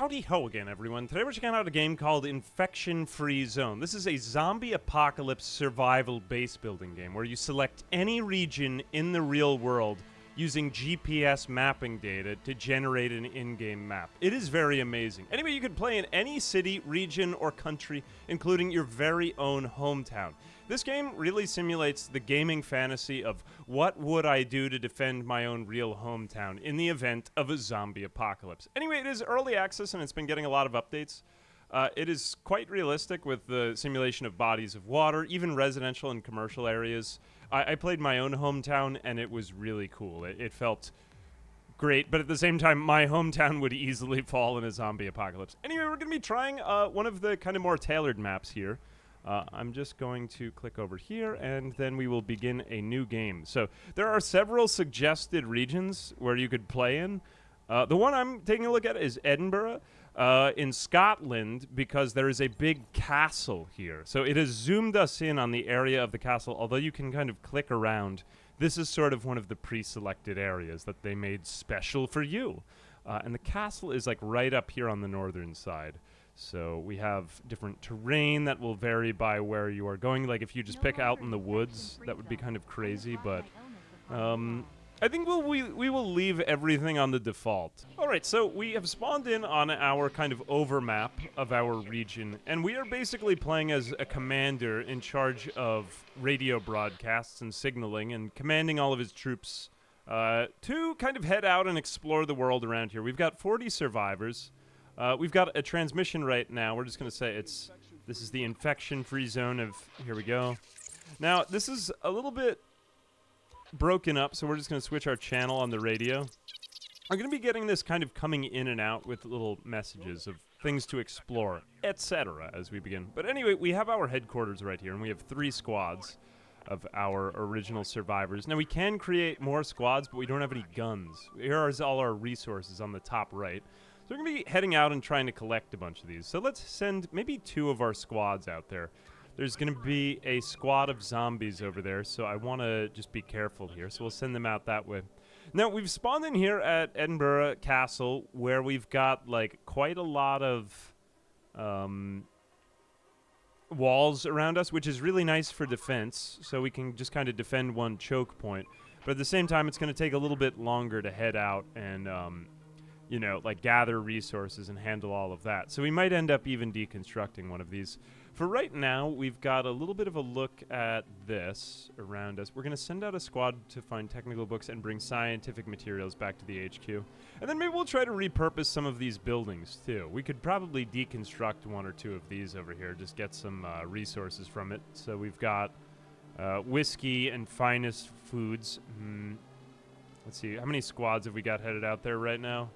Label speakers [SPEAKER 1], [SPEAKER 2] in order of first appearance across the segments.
[SPEAKER 1] Howdy ho again, everyone. Today we're checking out a game called Infection Free Zone. This is a zombie apocalypse survival base building game where you select any region in the real world using GPS mapping data to generate an in-game map. It is very amazing. Anyway, you can play in any city, region, or country, including your very own hometown. This game really simulates the gaming fantasy of what would I do to defend my own real hometown in the event of a zombie apocalypse. Anyway, it is early access and it's been getting a lot of updates. It is quite realistic with the simulation of bodies of water, even residential and commercial areas. I played my own hometown and it was really cool. It felt great, but at the same time, my hometown would easily fall in a zombie apocalypse. Anyway, we're going to be trying one of the kind of more tailored maps here. I'm just going to click over here, and then we will begin a new game. So there are several suggested regions where you could play in. The one I'm taking a look at is Edinburgh in Scotland, because there is a big castle here. So it has zoomed us in on the area of the castle, although you can kind of click around. This is sort of one of the pre-selected areas that they made special for you. And the castle is like right up here on the northern side. So we have different terrain that will vary by where you are going. Like if you just pick out in the woods, that would be kind of crazy, but I think we will leave everything on the default. Alright, so we have spawned in on our kind of overmap of our region, and we are basically playing as a commander in charge of radio broadcasts and signaling and commanding all of his troops to kind of head out and explore the world around here. We've got 40 survivors. We've got a transmission right now. We're just going to say this is the infection-free zone of, here we go. Now, this is a little bit broken up, so we're just going to switch our channel on the radio. I'm going to be getting this kind of coming in and out with little messages of things to explore, etc. as we begin. But anyway, we have our headquarters right here, and we have 3 squads of our original survivors. Now, we can create more squads, but we don't have any guns. Here are all our resources on the top right. So we're going to be heading out and trying to collect a bunch of these. So let's send maybe 2 of our squads out there. There's going to be a squad of zombies over there, so I want to just be careful here. So we'll send them out that way. Now, we've spawned in here at Edinburgh Castle, where we've got, like, quite a lot of walls around us, which is really nice for defense, so we can just kind of defend one choke point. But at the same time, it's going to take a little bit longer to head out and you know, like gather resources and handle all of that. So we might end up even deconstructing one of these. For right now, we've got a little bit of a look at this around us. We're going to send out a squad to find technical books and bring scientific materials back to the HQ. And then maybe we'll try to repurpose some of these buildings, too. We could probably deconstruct 1 or 2 of these over here, just get some resources from it. So we've got whiskey and finest foods. Let's see, how many squads have we got headed out there right now?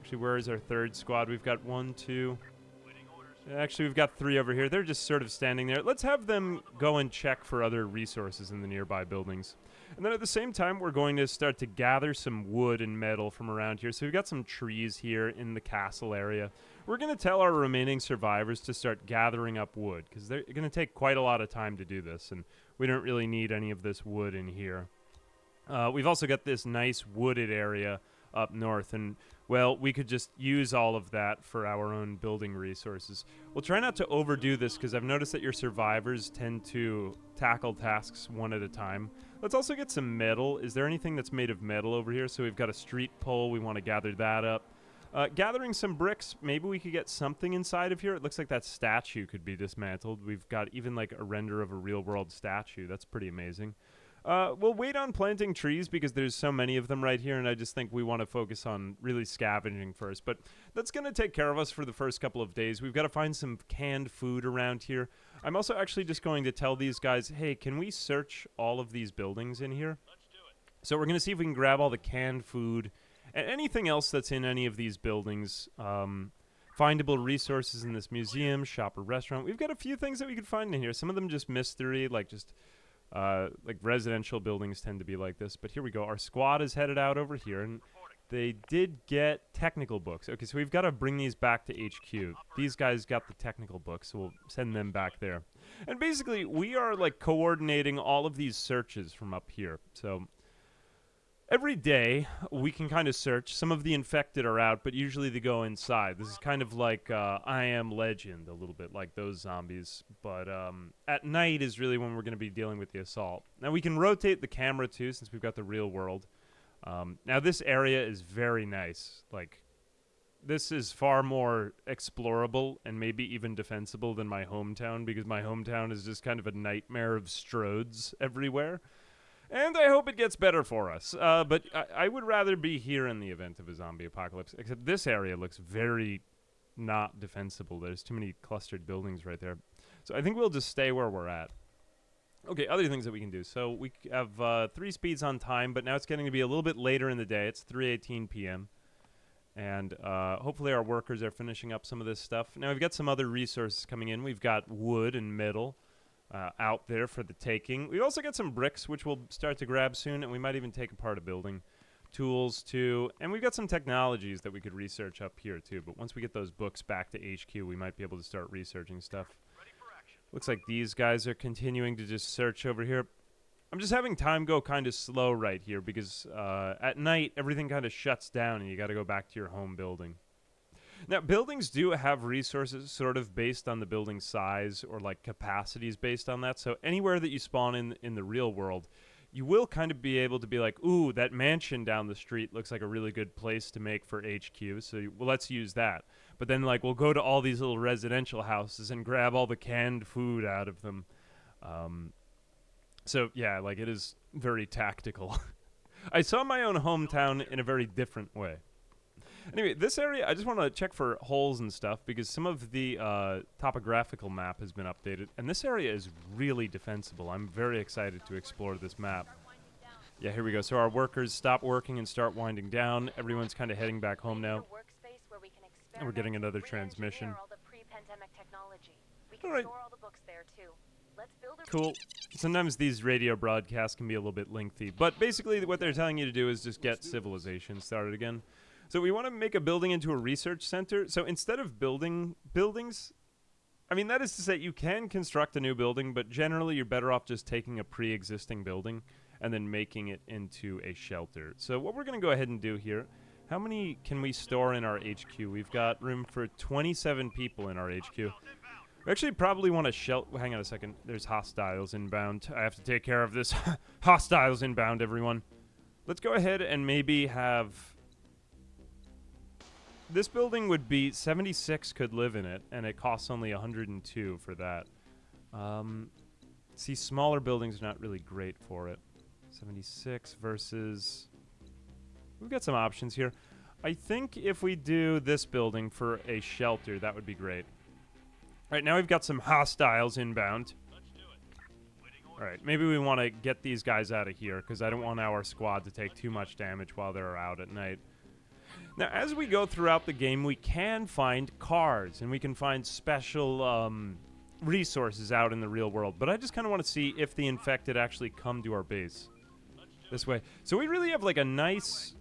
[SPEAKER 1] Actually, where is our 3rd squad? We've got 1, 2. Actually, we've got 3 over here. They're just sort of standing there. Let's have them go and check for other resources in the nearby buildings. And then at the same time, we're going to start to gather some wood and metal from around here. So we've got some trees here in the castle area. We're going to tell our remaining survivors to start gathering up wood, because they're going to take quite a lot of time to do this, and we don't really need any of this wood in here. We've also got this nice wooded area up north, and well, we could just use all of that for our own building resources. We'll try not to overdo this, because I've noticed that your survivors tend to tackle tasks one at a time. Let's also get some metal. Is there anything that's made of metal over here? So we've got a street pole. We want to gather that up. Gathering some bricks. Maybe we could get something inside of here. It looks like that statue could be dismantled. We've got even like a render of a real-world statue. That's pretty amazing. We'll wait on planting trees because there's so many of them right here, and I just think we want to focus on really scavenging first. But that's going to take care of us for the first couple of days. We've got to find some canned food around here. I'm also actually just going to tell these guys, hey, can we search all of these buildings in here? Let's do it. So we're going to see if we can grab all the canned food and anything else that's in any of these buildings. Findable resources in this museum, shop, or restaurant. We've got a few things that we could find in here. Some of them just mystery, like just... like residential buildings tend to be like this, but here we go. Our squad is headed out over here, and they did get technical books. Okay, so we've got to bring these back to HQ. These guys got the technical books, so we'll send them back there. And basically, we are like coordinating all of these searches from up here. So Every day, we can kind of search. Some of the infected are out, but usually they go inside. This is kind of like I Am Legend, a little bit like those zombies. But at night is really when we're going to be dealing with the assault. Now, we can rotate the camera, too, since we've got the real world. Now, this area is very nice. Like, this is far more explorable and maybe even defensible than my hometown, because my hometown is just kind of a nightmare of Strodes everywhere. And I hope it gets better for us. But I would rather be here in the event of a zombie apocalypse. Except this area looks very not defensible. There's too many clustered buildings right there. So I think we'll just stay where we're at. Okay, other things that we can do. So we have 3 speeds on time, but now it's getting to be a little bit later in the day. It's 3:18 p.m. And hopefully our workers are finishing up some of this stuff. Now we've got some other resources coming in. We've got wood and metal. Out there for the taking. We've also got some bricks, which we'll start to grab soon, and we might even take apart a building. Tools, too. And we've got some technologies that we could research up here, too. But once we get those books back to HQ, we might be able to start researching stuff. Looks like these guys are continuing to just search over here. I'm just having time go kind of slow right here, because at night, everything kind of shuts down, and you got to go back to your home building. Now, buildings do have resources sort of based on the building size or, like, capacities based on that. So anywhere that you spawn in the real world, you will kind of be able to be like, ooh, that mansion down the street looks like a really good place to make for HQ. So well, let's use that. But then, like, we'll go to all these little residential houses and grab all the canned food out of them. So, yeah, like, it is very tactical. I saw my own hometown in a very different way. Anyway, this area, I just want to check for holes and stuff, because some of the topographical map has been updated, and this area is really defensible. I'm very excited to explore this map. Yeah, here we go. So our workers stop working and start winding down. Everyone's kind of heading back home now. And we're getting another transmission. All right. Cool. Sometimes these radio broadcasts can be a little bit lengthy, but basically what they're telling you to do is just get civilization started again. So we want to make a building into a research center. So instead of building buildings, I mean, that is to say you can construct a new building, but generally you're better off just taking a pre-existing building and then making it into a shelter. So what we're going to go ahead and do here, how many can we store in our HQ? We've got room for 27 people in our HQ. We actually probably want to shelter. Hang on a second. There's hostiles inbound. I have to take care of this. Hostiles inbound, everyone. Let's go ahead and maybe have... This building would be 76 could live in it, and it costs only 102 for that. See, smaller buildings are not really great for it. 76 versus... We've got some options here. I think if we do this building for a shelter, that would be great. All right, now we've got some hostiles inbound. All right, maybe we want to get these guys out of here, because I don't want our squad to take too much damage while they're out at night. Now, as we go throughout the game, we can find cars, and we can find special resources out in the real world. But I just kind of want to see if the infected actually come to our base this way. So we really have like a nice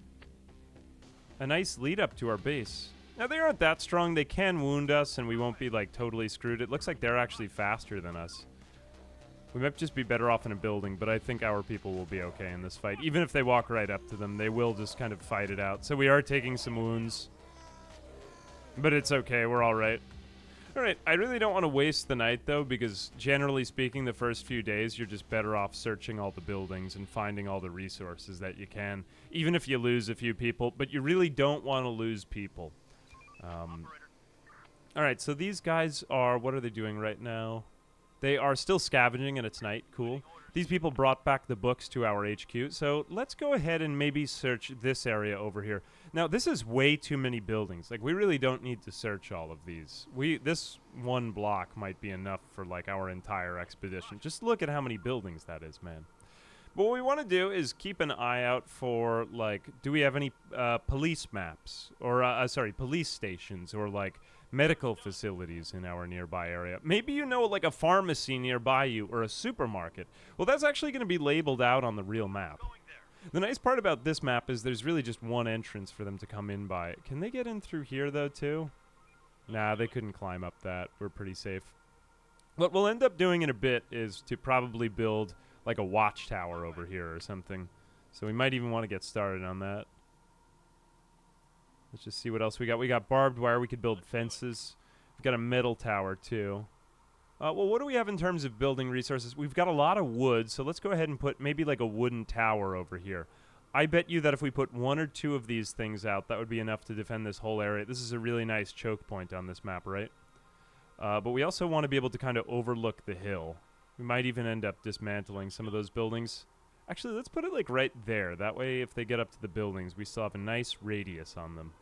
[SPEAKER 1] lead up to our base. Now, they aren't that strong. They can wound us, and we won't be like totally screwed. It looks like they're actually faster than us. We might just be better off in a building, but I think our people will be okay in this fight. Even if they walk right up to them, they will just kind of fight it out. So we are taking some wounds. But it's okay. We're all right. All right. I really don't want to waste the night, though, because generally speaking, the first few days, you're just better off searching all the buildings and finding all the resources that you can, even if you lose a few people. But you really don't want to lose people. All right. So these guys are... What are they doing right now? They are still scavenging, and it's night. Cool. These people brought back the books to our HQ, so let's go ahead and maybe search this area over here. Now, this is way too many buildings. Like, we really don't need to search all of these. This one block might be enough for, like, our entire expedition. Just look at how many buildings that is, man. But what we want to do is keep an eye out for, like, do we have any police maps? Or, police stations, or, like... medical facilities in our nearby area. Maybe you know like a pharmacy nearby you or a supermarket. Well, that's actually going to be labeled out on the real map. The nice part about this map is there's really just one entrance for them to come in by. Can they get in through here though too? Nah, they couldn't climb up that. We're pretty safe. What we'll end up doing in a bit is to probably build like a watchtower over here or something. So we might even want to get started on that. Let's just see what else we got. We got barbed wire. We could build fences. We've got a metal tower, too. Well, what do we have in terms of building resources? We've got a lot of wood, so let's go ahead and put maybe like a wooden tower over here. I bet you that if we put 1 or 2 of these things out, that would be enough to defend this whole area. This is a really nice choke point on this map, right? But we also want to be able to kind of overlook the hill. We might even end up dismantling some of those buildings. Actually, let's put it like right there. That way, if they get up to the buildings, we still have a nice radius on them.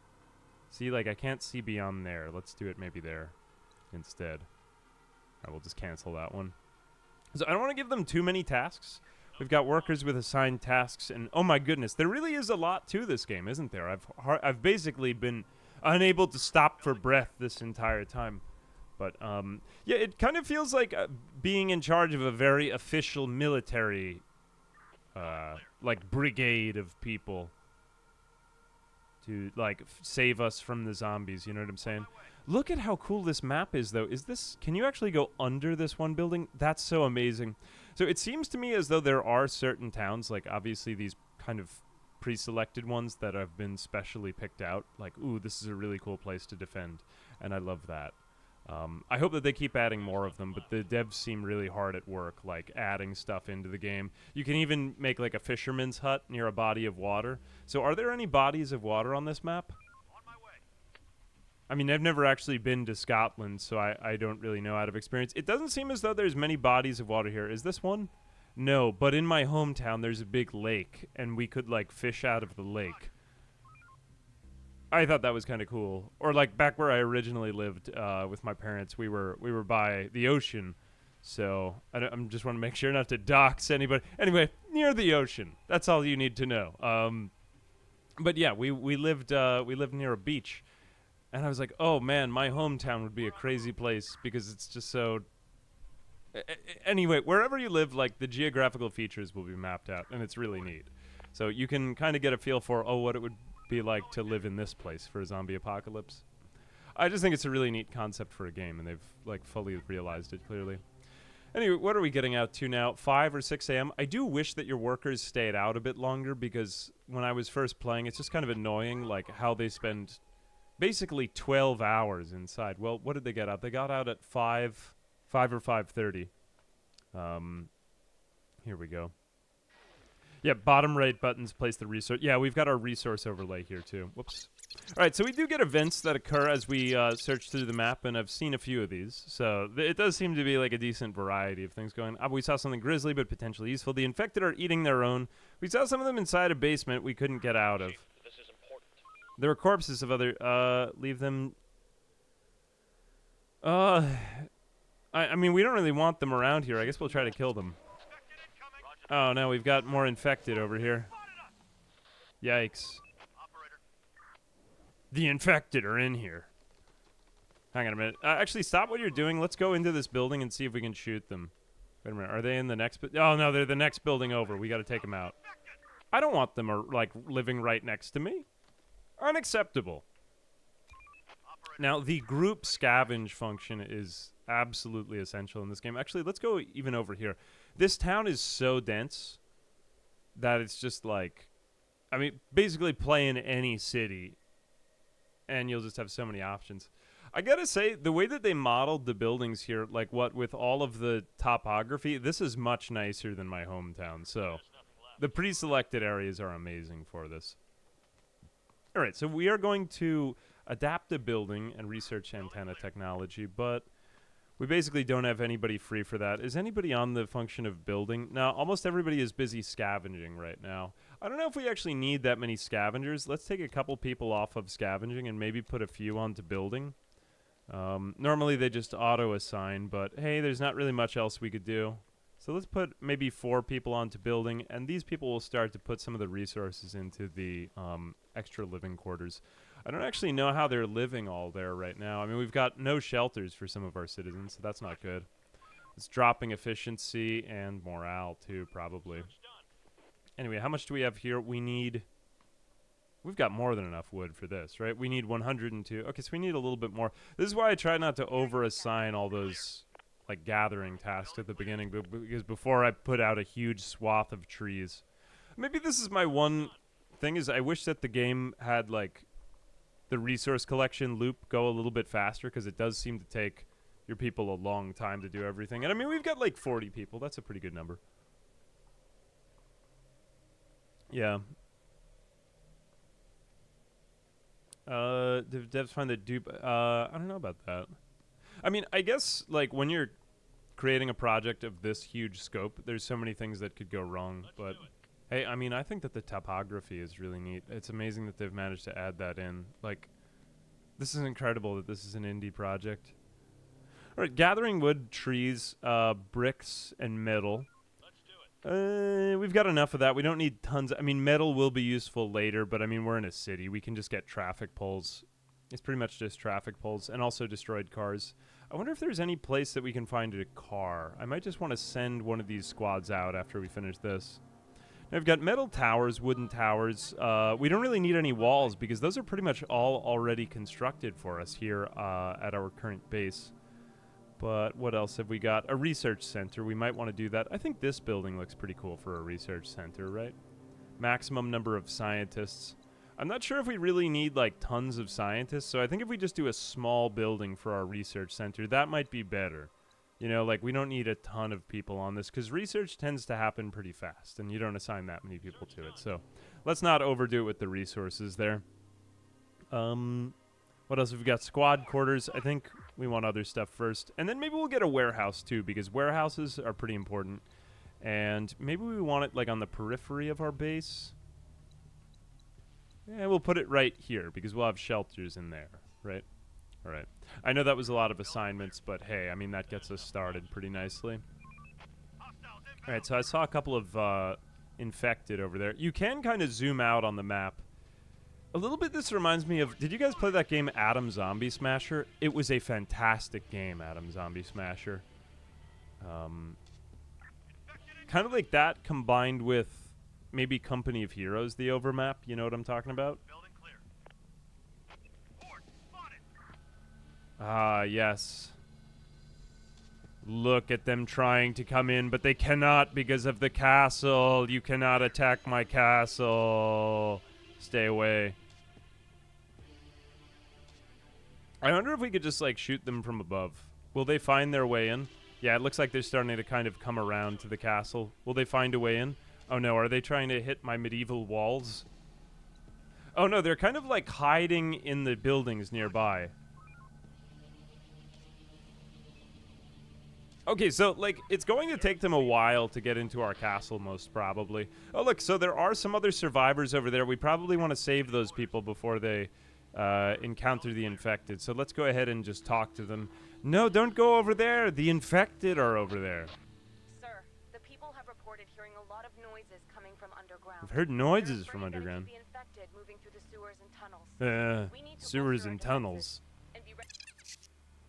[SPEAKER 1] See, like I can't see beyond there. Let's do it maybe there instead. All right, we'll just cancel that one. So I don't want to give them too many tasks. We've got workers with assigned tasks, and oh my goodness, there really is a lot to this game, isn't there? I've basically been unable to stop for breath this entire time. But, yeah, it kind of feels like being in charge of a very official military, like, brigade of people to, like, save us from the zombies, you know what I'm saying? Look at how cool this map is, though. Can you actually go under this one building? That's so amazing. So it seems to me as though there are certain towns, like, obviously these kind of pre-selected ones that have been specially picked out. Like, ooh, this is a really cool place to defend, and I love that. I hope that they keep adding more of them, but the devs seem really hard at work, like adding stuff into the game. You can even make like a fisherman's hut near a body of water. So are there any bodies of water on this map?
[SPEAKER 2] On my way.
[SPEAKER 1] I mean, I've never actually been to Scotland, so I don't really know out of experience. It doesn't seem as though there's many bodies of water here. Is this one? No, but in my hometown, there's a big lake, and we could like fish out of the lake. I thought that was kind of cool. Or like back where I originally lived with my parents, we were by the ocean. So I'm just want to make sure not to dox anybody. Anyway, near the ocean. That's all you need to know. But yeah, we lived near a beach, and I was like, oh man, my hometown would be a crazy place because it's just so. Anyway, wherever you live, like the geographical features will be mapped out, and it's really neat. So you can kind of get a feel for what it would be like to live in this place for a zombie apocalypse. I just think it's a really neat concept for a game, and they've like fully realized it clearly. Anyway, what are we getting out to now? 5 or 6 a.m. I do wish that your workers stayed out a bit longer because when I was first playing, it's just kind of annoying, like how they spend basically 12 hours inside. Well, what did they get out? They got out at 5 or 5:30. Here we go. Yeah, bottom right buttons place the resource. Yeah, we've got our resource overlay here too. Whoops. All right, so we do get events that occur as we search through the map, and I've seen a few of these. So it does seem to be like a decent variety of things going on. We saw something grisly but potentially useful. The infected are eating their own. We saw some of them inside a basement we couldn't get out of.
[SPEAKER 2] This is important.
[SPEAKER 1] There were corpses of other... leave them... I mean, we don't really want them around here. I guess we'll try to kill them. Oh, no, we've got more infected over here. Yikes. The infected are in here. Hang on a minute. Actually, stop what you're doing. Let's go into this building and see if we can shoot them. Wait a minute. Are they in the next... Oh, no, they're the next building over. We got to take them out. I don't want them, like, living right next to me. Unacceptable. Now, the group scavenge function is absolutely essential in this game. Actually, let's go even over here. This town is so dense that it's just like... I mean, basically play in any city, and you'll just have so many options. I gotta say, the way that they modeled the buildings here, like what with all of the topography, this is much nicer than my hometown. So the pre-selected areas are amazing for this. All right, so we are going to adapt the building and research antenna technology, but we basically don't have anybody free for that. Is anybody on the function of building? No, almost everybody is busy scavenging right now. I don't know if we actually need that many scavengers. Let's take a couple people off of scavenging and maybe put a few onto building. Normally they just auto-assign, but hey, there's not really much else we could do. So let's put maybe 4 people onto building, and these people will start to put some of the resources into the extra living quarters. I don't actually know how they're living all there right now. I mean, we've got no shelters for some of our citizens, so that's not good. It's dropping efficiency and morale, too, probably. Anyway, how much do we have here? We've got more than enough wood for this, right? We need 102. Okay, so we need a little bit more. This is why I try not to over-assign all those, like, gathering tasks at the beginning, because before I put out a huge swath of trees. Maybe this is my one thing is I wish that the game had like the resource collection loop go a little bit faster, because it does seem to take your people a long time to do everything. And I mean, we've got like 40 people. That's a pretty good number. Yeah. Devs find the dupe. I don't know about that. I mean, I guess like when you're creating a project of this huge scope, there's so many things that could go wrong. But hey, I mean, I think that the topography is really neat. It's amazing that they've managed to add that in. Like, this is incredible that this is an indie project. All right, gathering wood, trees, bricks, and metal. We've got enough of that. We don't need tons. I mean, metal will be useful later, but I mean, we're in a city. We can just get traffic poles. It's pretty much just traffic poles and also destroyed cars. I wonder if there's any place that we can find a car. I might just want to send one of these squads out after we finish this. Now, we've got metal towers, wooden towers. We don't really need any walls because those are pretty much all already constructed for us here at our current base. But what else have we got? A research center. We might want to do that. I think this building looks pretty cool for a research center, right? Maximum number of scientists. I'm not sure if we really need, like, tons of scientists, so I think if we just do a small building for our research center, that might be better. You know, like, we don't need a ton of people on this, because research tends to happen pretty fast, and you don't assign that many people to it. So let's not overdo it with the resources there. What else have we got? Squad quarters. I think we want other stuff first. And then maybe we'll get a warehouse, too, because warehouses are pretty important. And maybe we want it, like, on the periphery of our base. Yeah, we'll put it right here, because we'll have shelters in there, right? All right. I know that was a lot of assignments, but hey, I mean, that gets us started pretty nicely. All right, so I saw a couple of infected over there. You can kind of zoom out on the map. A little bit this reminds me of, did you guys play that game Atom Zombie Smasher? It was a fantastic game, Atom Zombie Smasher. Kind of like that combined with maybe Company of Heroes, the overmap. You know what I'm talking about? Ah, yes. Look at them trying to come in, but they cannot because of the castle. You cannot attack my castle. Stay away. I wonder if we could just, like, shoot them from above. Will they find their way in? Yeah, it looks like they're starting to kind of come around to the castle. Will they find a way in? Oh, no. Are they trying to hit my medieval walls? Oh, no. They're kind of, like, hiding in the buildings nearby. Okay, so, like, it's going to take them a while to get into our castle, most probably. Oh, look, so there are some other survivors over there. We probably want to save those people before they encounter the infected. So let's go ahead and just talk to them. No, don't go over there. The infected are over there.
[SPEAKER 2] Sir, the people have reported hearing a lot of noises coming from underground.
[SPEAKER 1] I've heard noises from underground.
[SPEAKER 2] The infected moving through the sewers and tunnels.
[SPEAKER 1] Sewers and tunnels.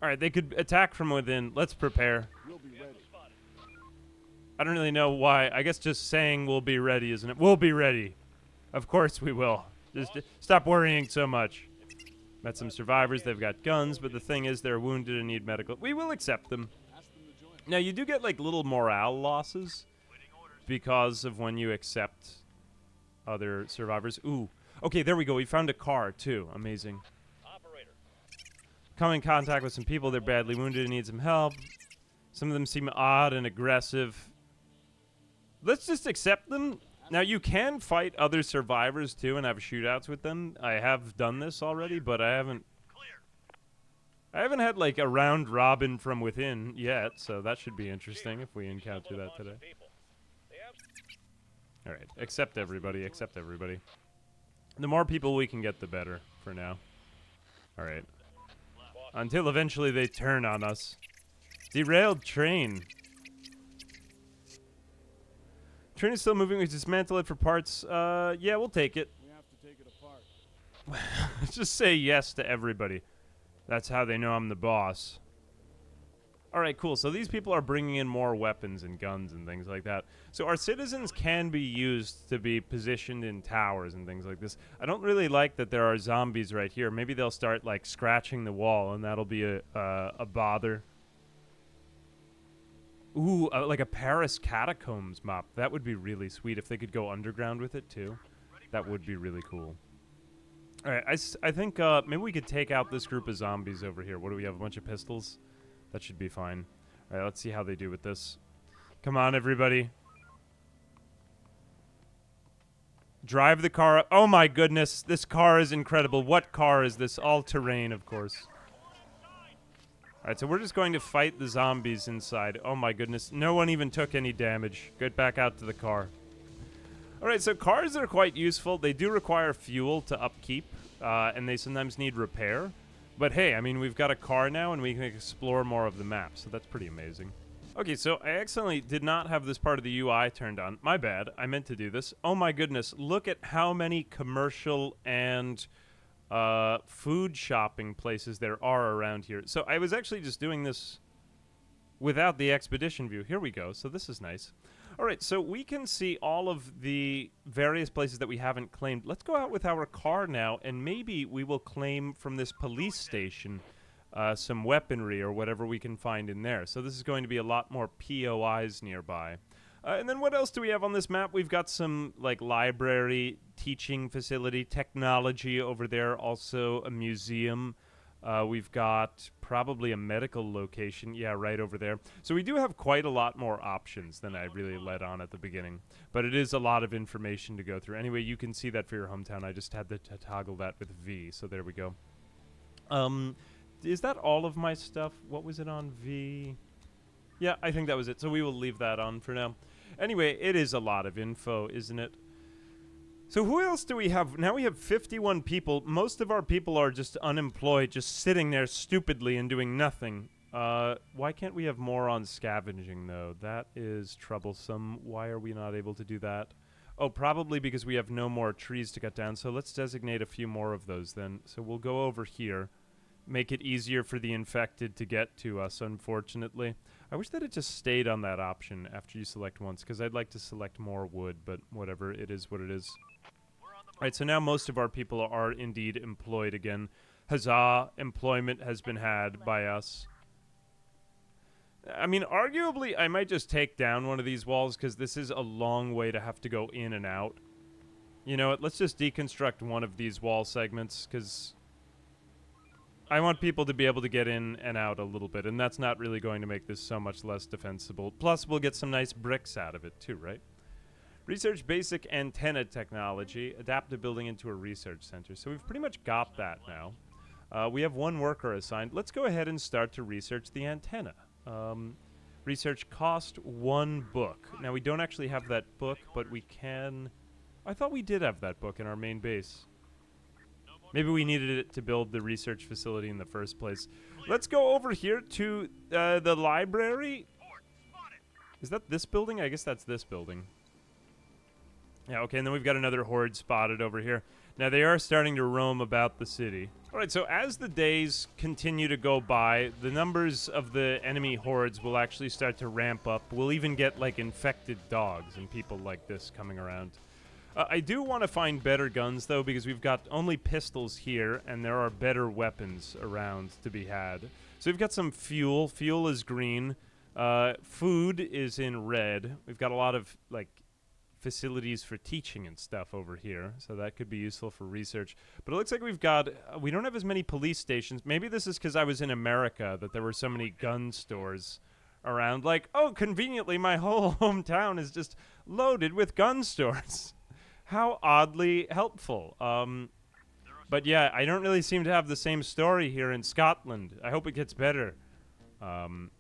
[SPEAKER 1] All right, they could attack from within. Let's prepare.
[SPEAKER 3] We'll be ready.
[SPEAKER 1] I don't really know why. I guess just saying we'll be ready, isn't it? We'll be ready. Of course we will. Just stop worrying so much. Met some survivors. They've got guns, but the thing is they're wounded and need medical. We will accept them. Now, you do get, like, little morale losses because of when you accept other survivors. Ooh. Okay, there we go. We found a car, too. Amazing. Come in contact with some people. They're badly wounded and need some help. Some of them seem odd and aggressive. Let's just accept them. Now, you can fight other survivors, too, and have shootouts with them. I have done this already, but I haven't had, like, a round robin from within yet, so that should be interesting if we encounter that today. All right, accept everybody, accept everybody. The more people we can get, the better for now. All right. Until eventually they turn on us. Derailed train. Train is still moving. We dismantle it for parts. Yeah, we'll take it.
[SPEAKER 3] We have to take it apart.
[SPEAKER 1] Let's just say yes to everybody. That's how they know I'm the boss. All right, cool. So these people are bringing in more weapons and guns and things like that. So our citizens can be used to be positioned in towers and things like this. I don't really like that there are zombies right here. Maybe they'll start, like, scratching the wall, and that'll be a bother. Ooh, like a Paris catacombs map. That would be really sweet if they could go underground with it too. That would be really cool. All right, I think maybe we could take out this group of zombies over here. What do we have? A bunch of pistols? That should be fine. All right, let's see how they do with this. Come on, everybody. Drive the car up. Oh my goodness, this car is incredible. What car is this? All-terrain, of course. Alright, so we're just going to fight the zombies inside. Oh my goodness, no one even took any damage. Get back out to the car. Alright, so cars are quite useful. They do require fuel to upkeep, and they sometimes need repair. But hey, I mean, we've got a car now, and we can explore more of the map, so that's pretty amazing. Okay, so I accidentally did not have this part of the UI turned on. My bad. I meant to do this. Oh my goodness. Look at how many commercial and food shopping places there are around here. So I was actually just doing this without the expedition view. Here we go. So this is nice. All right, so we can see all of the various places that we haven't claimed. Let's go out with our car now, and maybe we will claim from this police station some weaponry or whatever we can find in there. So this is going to be a lot more POIs nearby. And then what else do we have on this map? We've got some, like, library, teaching facility, technology over there, also a museum. We've got probably a medical location. Yeah, right over there. So we do have quite a lot more options than I really let on at the beginning. But it is a lot of information to go through. Anyway, you can see that for your hometown. I just had to toggle that with V, so there we go. Is that all of my stuff? What was it on V? Yeah, I think that was it. So we will leave that on for now. Anyway, it is a lot of info, isn't it? So who else do we have? Now we have 51 people. Most of our people are just unemployed, just sitting there stupidly and doing nothing. Why can't we have more on scavenging, though? That is troublesome. Why are we not able to do that? Oh, probably because we have no more trees to cut down. So let's designate a few more of those then. So we'll go over here. Make it easier for the infected to get to us, unfortunately. I wish that it just stayed on that option after you select once, because I'd like to select more wood, but whatever, it is what it is. Alright, so now most of our people are indeed employed again. Huzzah, employment has been had by us. I mean, arguably, I might just take down one of these walls, because this is a long way to have to go in and out. You know what, let's just deconstruct one of these wall segments, because I want people to be able to get in and out a little bit, and that's not really going to make this so much less defensible. Plus, we'll get some nice bricks out of it, too, right? Research basic antenna technology. Adapt the building into a research center. So we've pretty much got that now. We have one worker assigned. Let's go ahead and start to research the antenna. Research cost 1 book. Now, we don't actually have that book, but we can... I thought we did have that book in our main base. Maybe we needed it to build the research facility in the first place. Let's go over here to the library. Is that this building? I guess that's this building. Yeah, okay, and then we've got another horde spotted over here. Now, they are starting to roam about the city. All right, so as the days continue to go by, the numbers of the enemy hordes will actually start to ramp up. We'll even get, like, infected dogs and people like this coming around. I do want to find better guns, though, because we've got only pistols here, and there are better weapons around to be had. So we've got some fuel. Fuel is green. Food is in red. We've got a lot of, like, facilities for teaching and stuff over here, so that could be useful for research. But it looks like we've got... we don't have as many police stations. Maybe this is because I was in America that there were so many gun stores around. Like, oh, conveniently, my whole hometown is just loaded with gun stores. How oddly helpful. But yeah, I don't really seem to have the same story here in Scotland. I hope it gets better. Come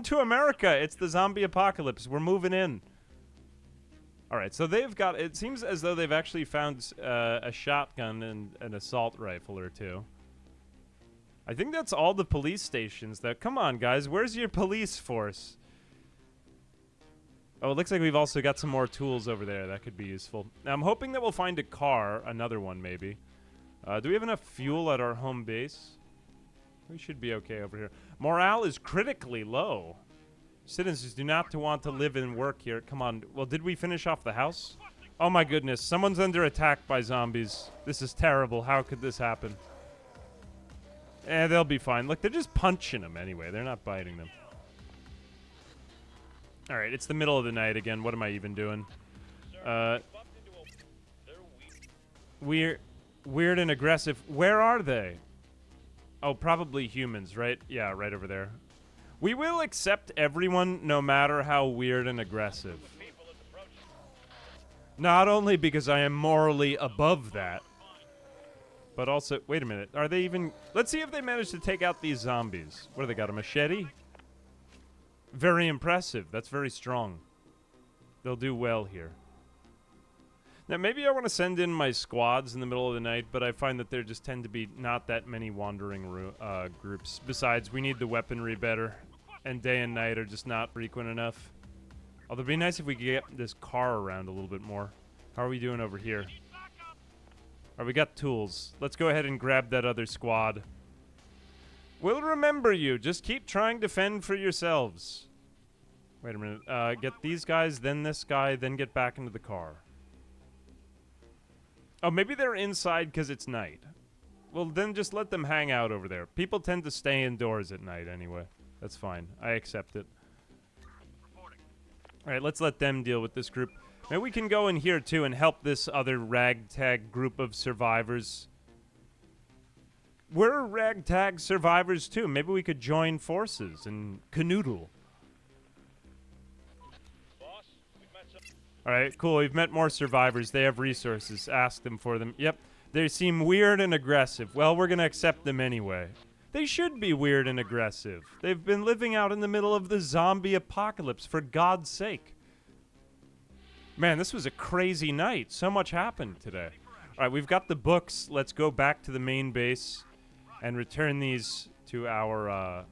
[SPEAKER 1] to America. It's the zombie apocalypse. We're moving in. All right, so they've got... It seems as though they've actually found a shotgun and an assault rifle or two. I think that's all the police stations, though. Come on, guys. Where's your police force? Oh, it looks like we've also got some more tools over there. That could be useful. Now, I'm hoping that we'll find a car. Another one, maybe. Do we have enough fuel at our home base? We should be okay over here. Morale is critically low. Citizens do not want to live and work here. Come on. Well, did we finish off the house? Oh, my goodness. Someone's under attack by zombies. This is terrible. How could this happen? They'll be fine. Look, they're just punching them anyway. They're not biting them. All right, it's the middle of the night again. What am I even doing? Weird and aggressive. Where are they? Oh, probably humans, right? Yeah, right over there. We will accept everyone no matter how weird and aggressive. Not only because I am morally above that, but also, wait a minute, are they even, let's see if they manage to take out these zombies. What do they got, a machete? Very impressive, that's very strong. They'll do well here. Now, maybe I want to send in my squads in the middle of the night, but I find that there just tend to be not that many wandering groups. Besides, we need the weaponry better, and day and night are just not frequent enough. Although it'd be nice if we could get this car around a little bit more. How are we doing over here? Alright, we got tools. Let's go ahead and grab that other squad. We'll remember you. Just keep trying to fend for yourselves. Wait a minute. Get these guys, then this guy, then get back into the car. Oh, maybe they're inside because it's night. Well, then just let them hang out over there. People tend to stay indoors at night anyway. That's fine. I accept it. Alright, let's let them deal with this group. Maybe we can go in here, too, and help this other ragtag group of survivors. We're ragtag survivors, too. Maybe we could join forces and canoodle. Alright, cool. We've met more survivors. They have resources. Ask them for them. Yep. They seem weird and aggressive. Well, we're going to accept them anyway. They should be weird and aggressive. They've been living out in the middle of the zombie apocalypse, for God's sake. Man, this was a crazy night. So much happened today. All right, we've got the books. Let's go back to the main base and return these to our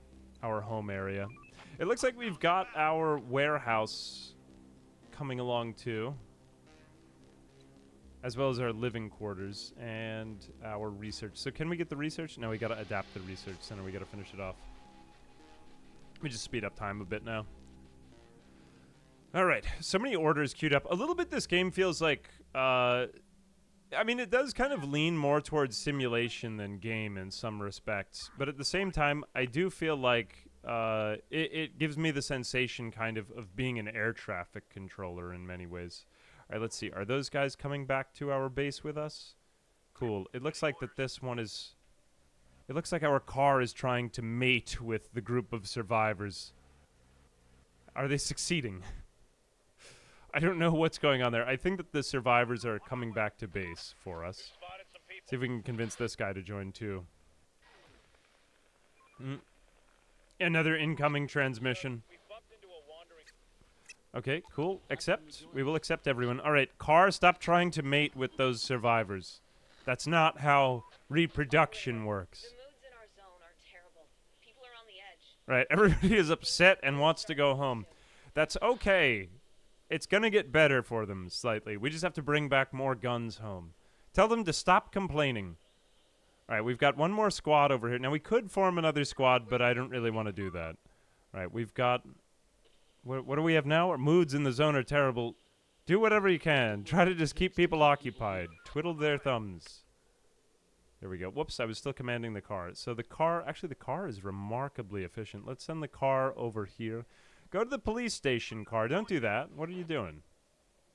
[SPEAKER 1] home area. It looks like we've got our warehouse coming along too, as well as our living quarters and our research. So can we get the research? No, we got to adapt the research center. We got to finish it off. Let me just speed up time a bit now. All right, so many orders queued up. A little bit this game feels like, I mean, it does kind of lean more towards simulation than game in some respects. But at the same time, I do feel like it gives me the sensation kind of being an air traffic controller in many ways. All right, let's see. Are those guys coming back to our base with us? Cool. It looks like that this one is... It looks like our car is trying to mate with the group of survivors. Are they succeeding? I don't know what's going on there. I think that the survivors are coming back to base for us. See if we can convince this guy to join too. Another incoming transmission. Okay, cool. Accept. We will accept everyone. All right, car, stop trying to mate with those survivors. That's not how reproduction works.
[SPEAKER 2] The moods in our zone are terrible. People are on the edge.
[SPEAKER 1] Right, everybody is upset and wants to go home. That's okay. It's gonna get better for them slightly. We just have to bring back more guns home. Tell them to stop complaining. All right, we've got one more squad over here. Now, we could form another squad, but I don't really want to do that. All right, we've got... What do we have now? Our moods in the zone are terrible. Do whatever you can. Try to just keep people occupied. Twiddle their thumbs. There we go. Whoops, I was still commanding the car. So the car... Actually, the car is remarkably efficient. Let's send the car over here. Go to the police station, car. Don't do that. What are you doing?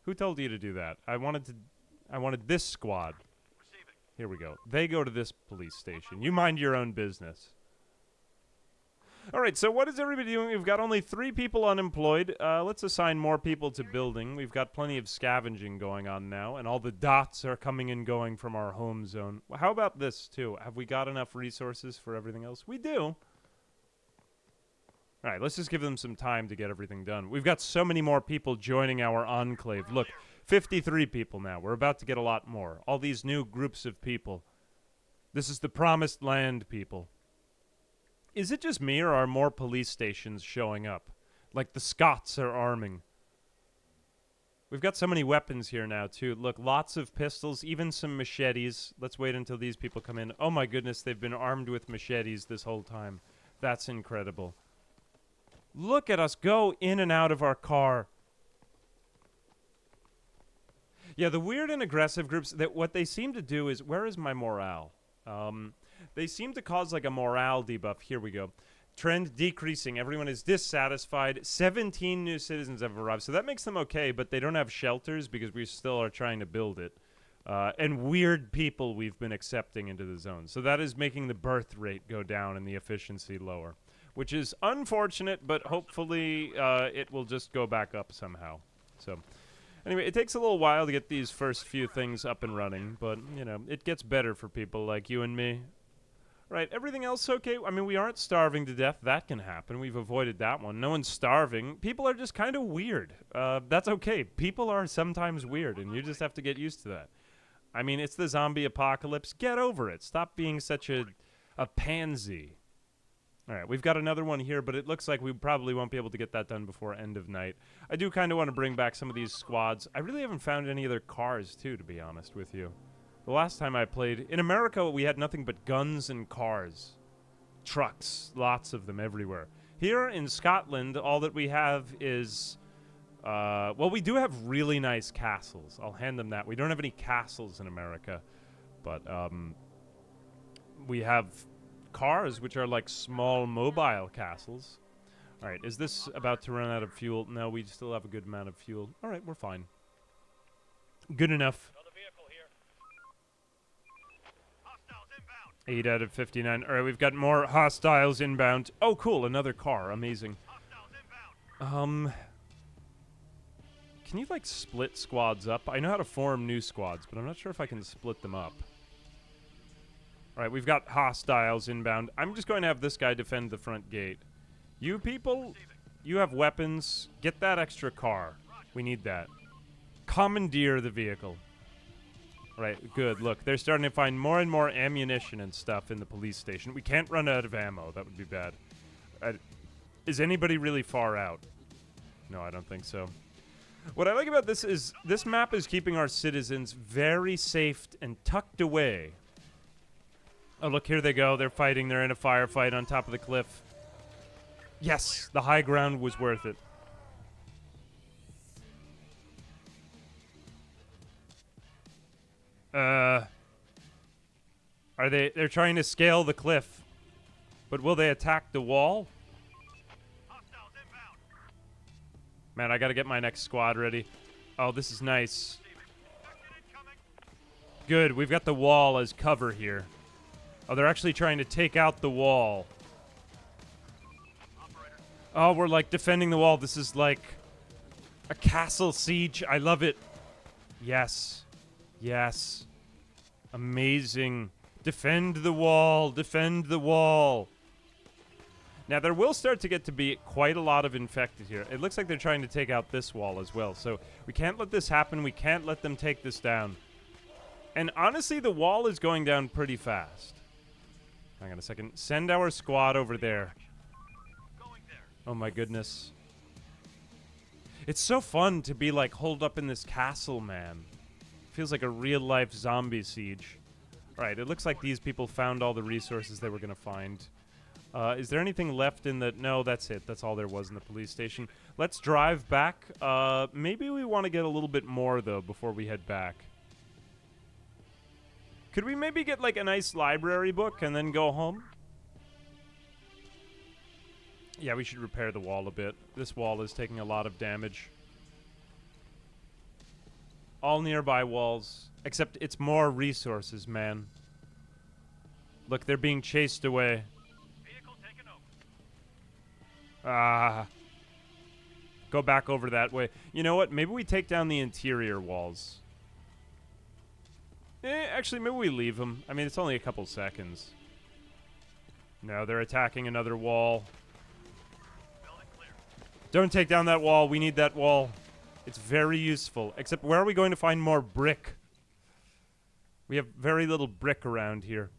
[SPEAKER 1] Who told you to do that? I wanted this squad. Here we go. They go to this police station. You mind your own business. All right, so what is everybody doing? We've got only 3 people unemployed. Let's assign more people to building. We've got plenty of scavenging going on now, and all the dots are coming and going from our home zone. Well, how about this, too? Have we got enough resources for everything else? We do. All right, let's just give them some time to get everything done. We've got so many more people joining our enclave. Look, 53 people now. We're about to get a lot more. All these new groups of people. This is the promised land, people. Is it just me, or are more police stations showing up? Like the Scots are arming. We've got so many weapons here now, too. Look, lots of pistols, even some machetes. Let's wait until these people come in. Oh, my goodness, they've been armed with machetes this whole time. That's incredible. Look at us go in and out of our car. Yeah, the weird and aggressive groups, that what they seem to do is... Where is my morale? They seem to cause like a morale debuff. Here we go. Trend decreasing. Everyone is dissatisfied. 17 new citizens have arrived. So that makes them okay, but they don't have shelters because we still are trying to build it. And weird people we've been accepting into the zone. So that is making the birth rate go down and the efficiency lower, which is unfortunate, but hopefully it will just go back up somehow. So anyway, it takes a little while to get these first few things up and running, but, you know, it gets better for people like you and me. Right, everything else okay? I mean, we aren't starving to death. That can happen. We've avoided that one. No one's starving. People are just kind of weird. That's okay. People are sometimes weird, and you just have to get used to that. I mean, it's the zombie apocalypse. Get over it. Stop being such a pansy. All right, we've got another one here, but it looks like we probably won't be able to get that done before end of night. I do kind of want to bring back some of these squads. I really haven't found any other cars, too, to be honest with you. The last time I played, in America, we had nothing but guns and cars. Trucks, lots of them everywhere. Here in Scotland, all that we have is, well, we do have really nice castles. I'll hand them that. We don't have any castles in America, but we have cars, which are like small mobile castles. All right, is this about to run out of fuel? No, we still have a good amount of fuel. All right, we're fine. Good enough. 8 out of 59. All right, we've got more hostiles inbound. Oh, cool, another car. Amazing. Can you, like, split squads up? I know how to form new squads, but I'm not sure if I can split them up. All right, we've got hostiles inbound. I'm just going to have this guy defend the front gate. You people, you have weapons. Get that extra car. We need that. Commandeer the vehicle. Right, good. Look, they're starting to find more and more ammunition and stuff in the police station. We can't run out of ammo. That would be bad. Is anybody really far out? No, I don't think so. What I like about this is this map is keeping our citizens very safe and tucked away. Oh, look, here they go. They're fighting. They're in a firefight on top of the cliff. Yes, the high ground was worth it. They're trying to scale the cliff. But will they attack the wall? Man, I gotta get my next squad ready. Oh, this is nice. Good, we've got the wall as cover here. Oh, they're actually trying to take out the wall. Oh, we're like defending the wall. This is like a castle siege. I love it. Yes. Yes. Amazing. Defend the wall. Defend the wall. Now, there will start to get to be quite a lot of infected here. It looks like they're trying to take out this wall as well. So we can't let this happen. We can't let them take this down. And honestly, the wall is going down pretty fast. Hang on a second. Send our squad over there. Oh my goodness. It's so fun to be like holed up in this castle, man. Feels like a real-life zombie siege. Alright, it looks like these people found all the resources they were going to find. Is there anything left in the... No, that's it. That's all there was in the police station. Let's drive back. Maybe we want to get a little bit more, though, before we head back. Could we maybe get, like, a nice library book and then go home? Yeah, we should repair the wall a bit. This wall is taking a lot of damage. All nearby walls. Except it's more resources, man. Look, they're being chased away. Go back over that way. You know what? Maybe we take down the interior walls. Actually, maybe we leave them. I mean, it's only a couple seconds. No, they're attacking another wall. Don't take down that wall. We need that wall. It's very useful. Except, where are we going to find more brick? We have very little brick around here.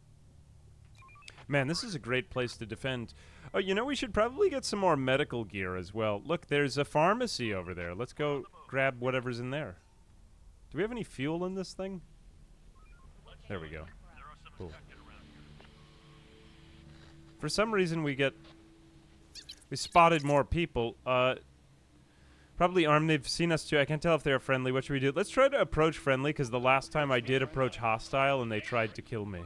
[SPEAKER 1] Man, this is a great place to defend. Oh, you know, we should probably get some more medical gear as well. Look, there's a pharmacy over there. Let's go grab whatever's in there. Do we have any fuel in this thing? There we go. Cool. For some reason, we spotted more people. Probably armed. They've seen us too. I can't tell if they're friendly. What should we do? Let's try to approach friendly, because the last time I did approach hostile and they tried to kill me.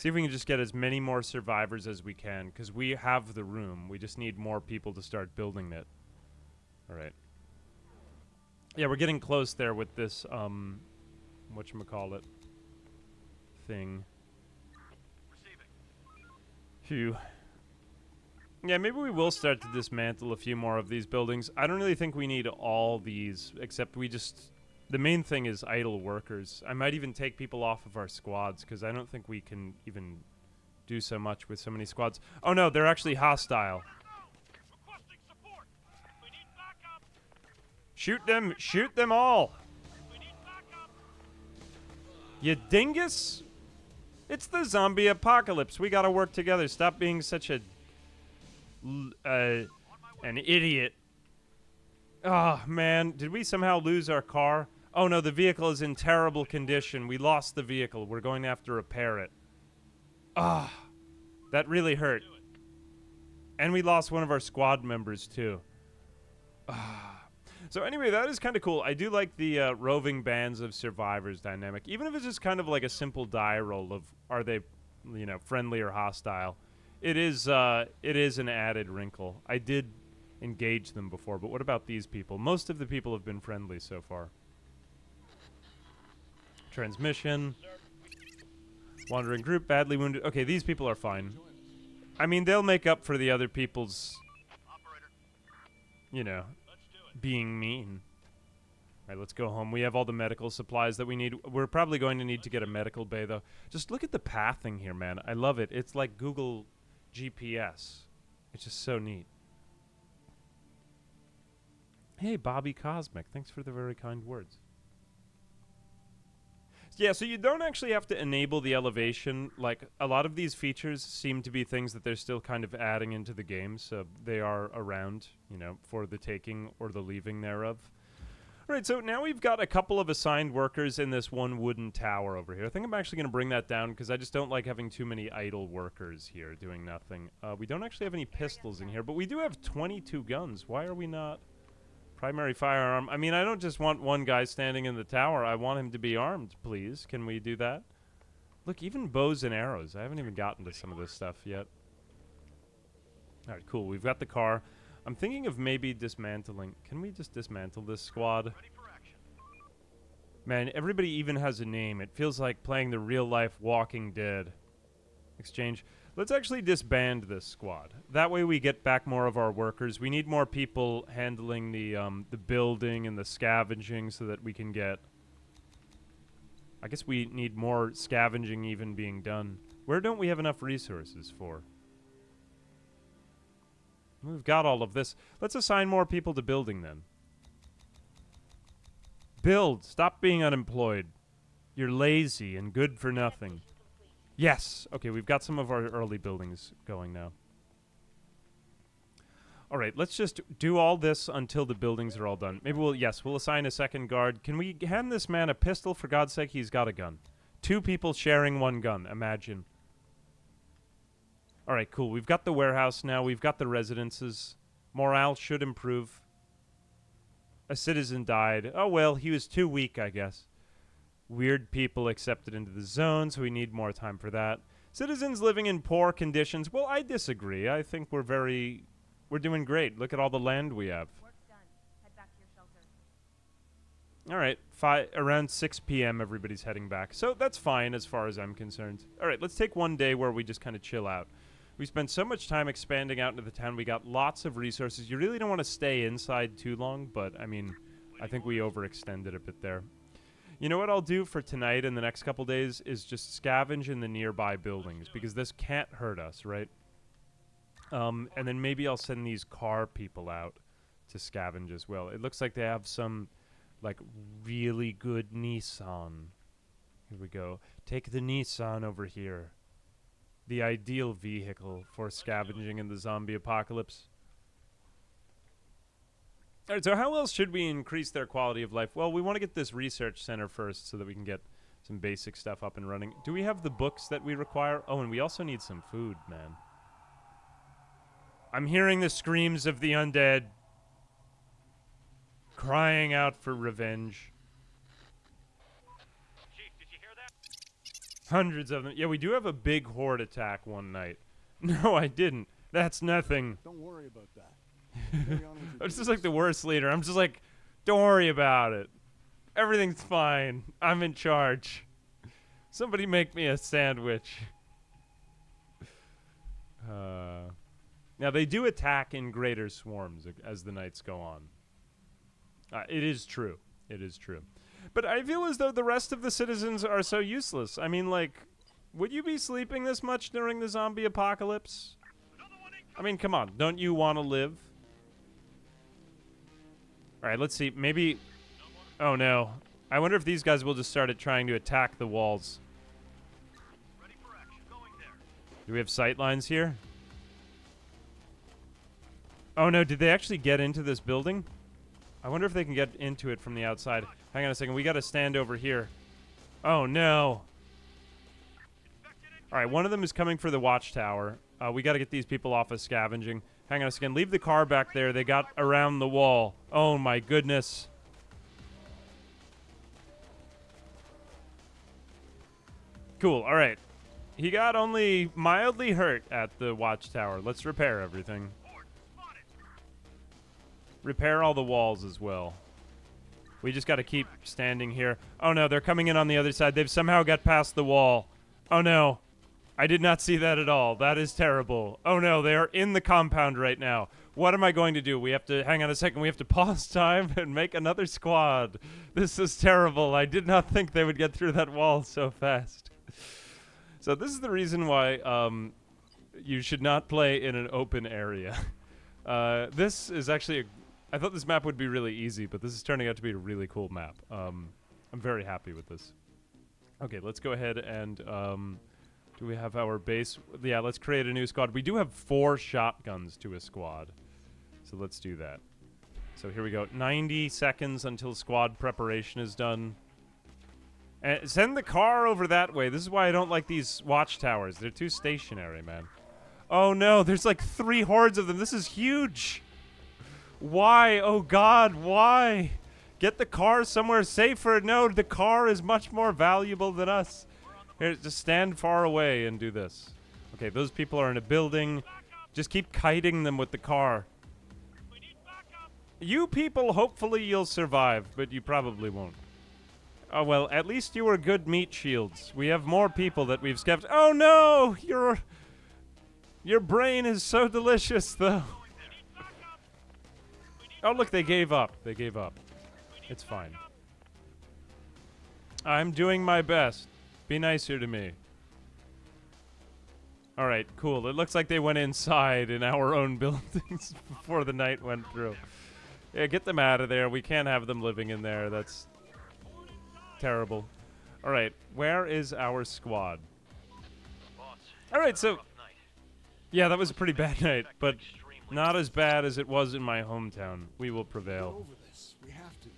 [SPEAKER 1] See if we can just get as many more survivors as we can, because we have the room. We just need more people to start building it. All right. Yeah, we're getting close there with this, whatchamacallit thing. Phew. Yeah, maybe we will start to dismantle a few more of these buildings. I don't really think we need all these, except we just... The main thing is idle workers. I might even take people off of our squads, because I don't think we can even do so much with so many squads. Oh no, they're actually hostile. Shoot them all! You dingus! It's the zombie apocalypse. We gotta work together. Stop being such a... an idiot. Oh, man. Did we somehow lose our car? Oh, no, the vehicle is in terrible condition. We lost the vehicle. We're going to have to repair it. Ah, that really hurt. And we lost one of our squad members, too. So anyway, that is kind of cool. I do like the roving bands of survivors dynamic. Even if it's just kind of like a simple die roll of are they, you know, friendly or hostile. It is an added wrinkle. I did engage them before, but what about these people? Most of the people have been friendly so far. Transmission. Wandering group, badly wounded. Okay, these people are fine. I mean, they'll make up for the other people's, you know, being mean. All right, let's go home. We have all the medical supplies that we need. We're probably going to need to get a medical bay, though. Just look at the pathing here, man. I love it. It's like Google GPS. It's just so neat. Hey, Bobby Cosmic. Thanks for the very kind words. Yeah, so you don't actually have to enable the elevation. Like, a lot of these features seem to be things that they're still kind of adding into the game, so they are around, you know, for the taking or the leaving thereof. All right, so now we've got a couple of assigned workers in this one wooden tower over here. I think I'm actually going to bring that down because I just don't like having too many idle workers here doing nothing. We don't actually have any pistols in here, but we do have 22 guns. Why are we not... Primary firearm. I mean, I don't just want one guy standing in the tower. I want him to be armed, please. Can we do that? Look, even bows and arrows. I haven't even gotten to some of this stuff yet. All right, cool. We've got the car. I'm thinking of maybe dismantling. Can we just dismantle this squad? Man, everybody even has a name. It feels like playing the real-life Walking Dead. Exchange. Let's actually disband this squad. That way we get back more of our workers. We need more people handling the building and the scavenging so that we can get... I guess we need more scavenging even being done. Where don't we have enough resources for? We've got all of this. Let's assign more people to building then. Build. Stop being unemployed. You're lazy and good for nothing. Yes. Okay, we've got some of our early buildings going now. All right, let's just do all this until the buildings are all done. Maybe we'll assign a second guard. Can we hand this man a pistol? For God's sake, he's got a gun. 2 people sharing 1 gun. Imagine. All right, cool. We've got the warehouse now. We've got the residences. Morale should improve. A citizen died. Oh, well, he was too weak, I guess. Weird people accepted into the zone, so we need more time for that. Citizens living in poor conditions. Well, I disagree. I think we're doing great. Look at all the land we have.
[SPEAKER 2] Work's done. Head back to your shelter.
[SPEAKER 1] All right, around 6 p.m. everybody's heading back. So that's fine as far as I'm concerned. All right, let's take one day where we just kind of chill out. We spent so much time expanding out into the town. We got lots of resources. You really don't want to stay inside too long, but, I mean, I think we overextended a bit there. You know what I'll do for tonight and the next couple days is just scavenge in the nearby buildings, because this can't hurt us, right? And then maybe I'll send these car people out to scavenge as well. It looks like they have some, like, really good Nissan. Here we go. Take the Nissan over here. The ideal vehicle for scavenging in the zombie apocalypse. All right, so how else should we increase their quality of life? Well, we want to get this research center first so that we can get some basic stuff up and running. Do we have the books that we require? Oh, and we also need some food, man. I'm hearing the screams of the undead crying out for revenge.
[SPEAKER 4] Chief, did you hear
[SPEAKER 1] Hundreds of them. Yeah, we do have a big horde attack one night. No, I didn't. That's nothing.
[SPEAKER 3] Don't worry about that. Carry on with your
[SPEAKER 1] This is like the worst leader. I'm just like, don't worry about it. Everything's fine. I'm in charge. Somebody make me a sandwich. Now, they do attack in greater swarms as the nights go on. It is true. It is true. But I feel as though the rest of the citizens are so useless. I mean, like, would you be sleeping this much during the zombie apocalypse? I mean, come on. Don't you want to live? All right, let's see. Maybe... Oh, no. I wonder if these guys will just start trying to attack the walls. Do we have sight lines here? Oh, no. Did they actually get into this building? I wonder if they can get into it from the outside. Hang on a second. We got to stand over here. Oh, no. All right, one of them is coming for the watchtower. We got to get these people off of scavenging. Hang on a second. Leave the car back there. They got around the wall. Oh, my goodness. Cool. All right. He got only mildly hurt at the watchtower. Let's repair everything. Repair all the walls as well. We just got to keep standing here. Oh, no. They're coming in on the other side. They've somehow got past the wall. Oh, no. I did not see that at all. That is terrible. Oh, no. They are in the compound right now. What am I going to do? We have to... Hang on a second. We have to pause time and make another squad. This is terrible. I did not think they would get through that wall so fast. So this is the reason why you should not play in an open area. This is actually... I thought this map would be really easy, but this is turning out to be a really cool map. I'm very happy with this. Okay, let's go ahead and... do we have our base? Yeah, let's create a new squad. We do have 4 shotguns to a squad. So let's do that. So here we go. 90 seconds until squad preparation is done. And send the car over that way. This is why I don't like these watchtowers. They're too stationary, man. Oh, no. There's like 3 hordes of them. This is huge. Why? Oh, God. Why? Get the car somewhere safer. No, the car is much more valuable than us. Here, just stand far away and do this. Okay, those people are in a building. Just keep kiting them with the car. You people, hopefully you'll survive, but you probably won't. Oh, well, at least you were good meat shields. We have more people that we've skept. Oh, no! Your brain is so delicious, though. Oh, look, they gave up. They gave up. It's fine. I'm doing my best. Be nicer to me. All right, cool. It looks like they went inside in our own buildings before the night went through. Yeah, get them out of there. We can't have them living in there. That's terrible. All right, where is our squad? All right, so... Yeah, that was a pretty bad night, but not as bad as it was in my hometown. We will prevail.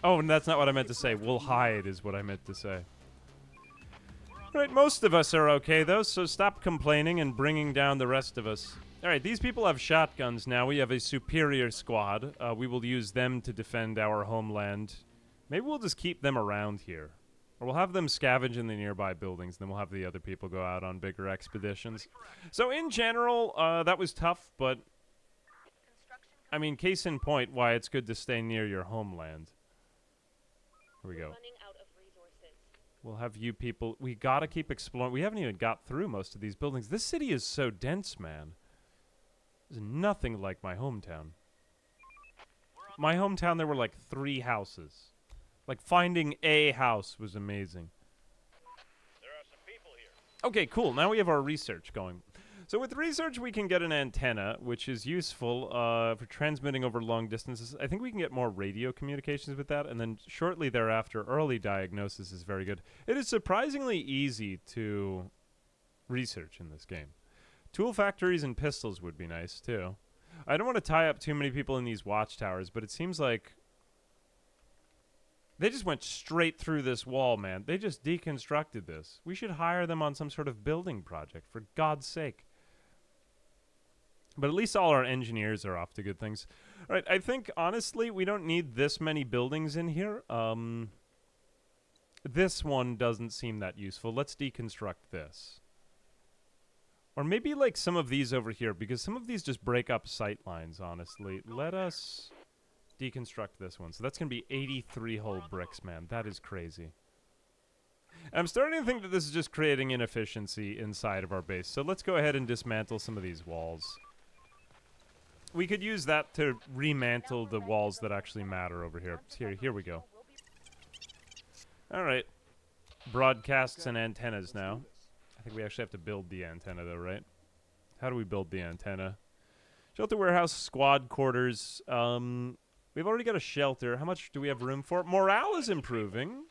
[SPEAKER 1] Oh, and that's not what I meant to say. We'll hide is what I meant to say. Alright, most of us are okay, though, so stop complaining and bringing down the rest of us. Alright, these people have shotguns now. We have a superior squad. We will use them to defend our homeland. Maybe we'll just keep them around here. Or we'll have them scavenge in the nearby buildings, then we'll have the other people go out on bigger expeditions. So, in general, that was tough, but... I mean, case in point, why it's good to stay near your homeland. Here we go. We'll have you people... We gotta keep exploring. We haven't even got through most of these buildings. This city is so dense, man. There's nothing like my hometown. My hometown, there were like 3 houses. Like, finding a house was amazing.
[SPEAKER 4] There are some people here.
[SPEAKER 1] Okay, cool. Now we have our research going. So with research, we can get an antenna, which is useful for transmitting over long distances. I think we can get more radio communications with that, and then shortly thereafter, early diagnosis is very good. It is surprisingly easy to research in this game. Tool factories and pistols would be nice, too. I don't want to tie up too many people in these watchtowers, but it seems like they just went straight through this wall, man. They just deconstructed this. We should hire them on some sort of building project, for God's sake. But at least all our engineers are off to good things. All right, I think, honestly, we don't need this many buildings in here. this one doesn't seem that useful. Let's deconstruct this. Or maybe like some of these over here, because some of these just break up sight lines, honestly. Let us deconstruct this one. So that's going to be 83 whole bricks, man. That is crazy. And I'm starting to think that this is just creating inefficiency inside of our base. So let's go ahead and dismantle some of these walls. We could use that to remantle the walls that actually matter over here. Here we go. Alright. Broadcasts and antennas now. I think we actually have to build the antenna though, right? How do we build the antenna? Shelter warehouse, squad quarters. We've already got a shelter. How much do we have room for? Morale is improving.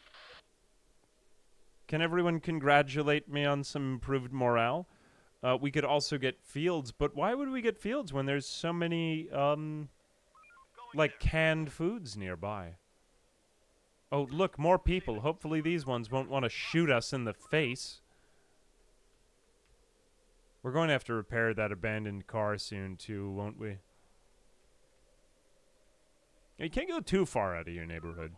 [SPEAKER 1] Can everyone congratulate me on some improved morale? We could also get fields, but why would we get fields when there's so many, like, canned foods nearby? Oh, look, more people. Hopefully these ones won't want to shoot us in the face. We're going to have to repair that abandoned car soon, too, won't we? You can't go too far out of your neighborhood.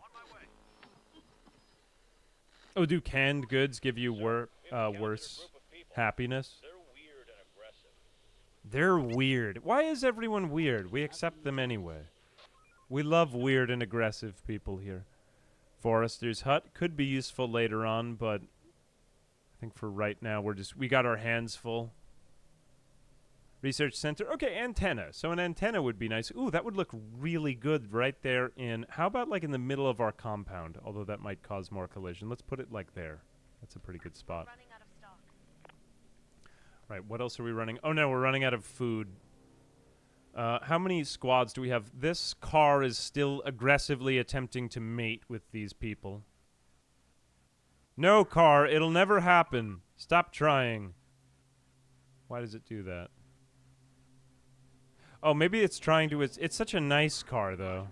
[SPEAKER 1] Oh, do canned goods give you worse happiness? They're weird. Why is everyone weird? We accept them anyway. We love weird and aggressive people here. Forester's hut could be useful later on, but I think for right now we got our hands full. Research center. Okay, antenna. So an antenna would be nice. Ooh, that would look really good right there in... How about like in the middle of our compound? Although that might cause more collision. Let's put it like there. That's a pretty good spot.
[SPEAKER 2] Running out of stock.
[SPEAKER 1] Right, what else are we running? Oh no, we're running out of food. How many squads do we have? This car is still aggressively attempting to mate with these people. No, car, it'll never happen. Stop trying. Why does it do that? Oh, maybe it's trying to... It's such a nice car, though.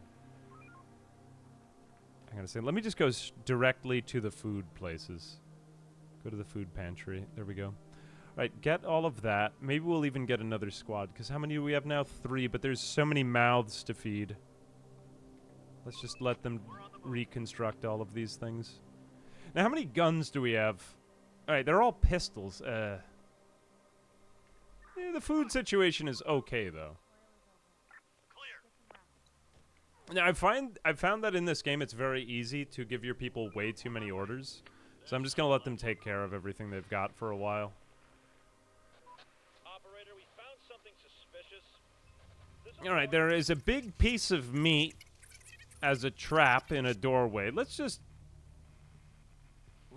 [SPEAKER 1] I'm gonna say, let me just go directly to the food places. Go to the food pantry. There we go. Right, get all of that. Maybe we'll even get another squad, because how many do we have now? 3, but there's so many mouths to feed. Let's just let them reconstruct all of these things. Now, how many guns do we have? Alright, they're all pistols. Yeah, the food situation is okay, though. Now, I've found that in this game it's very easy to give your people way too many orders. So I'm just going to let them take care of everything they've got for a while.
[SPEAKER 4] Operator, we found something suspicious.
[SPEAKER 1] Alright, there is a big piece of meat as a trap in a doorway. Let's just...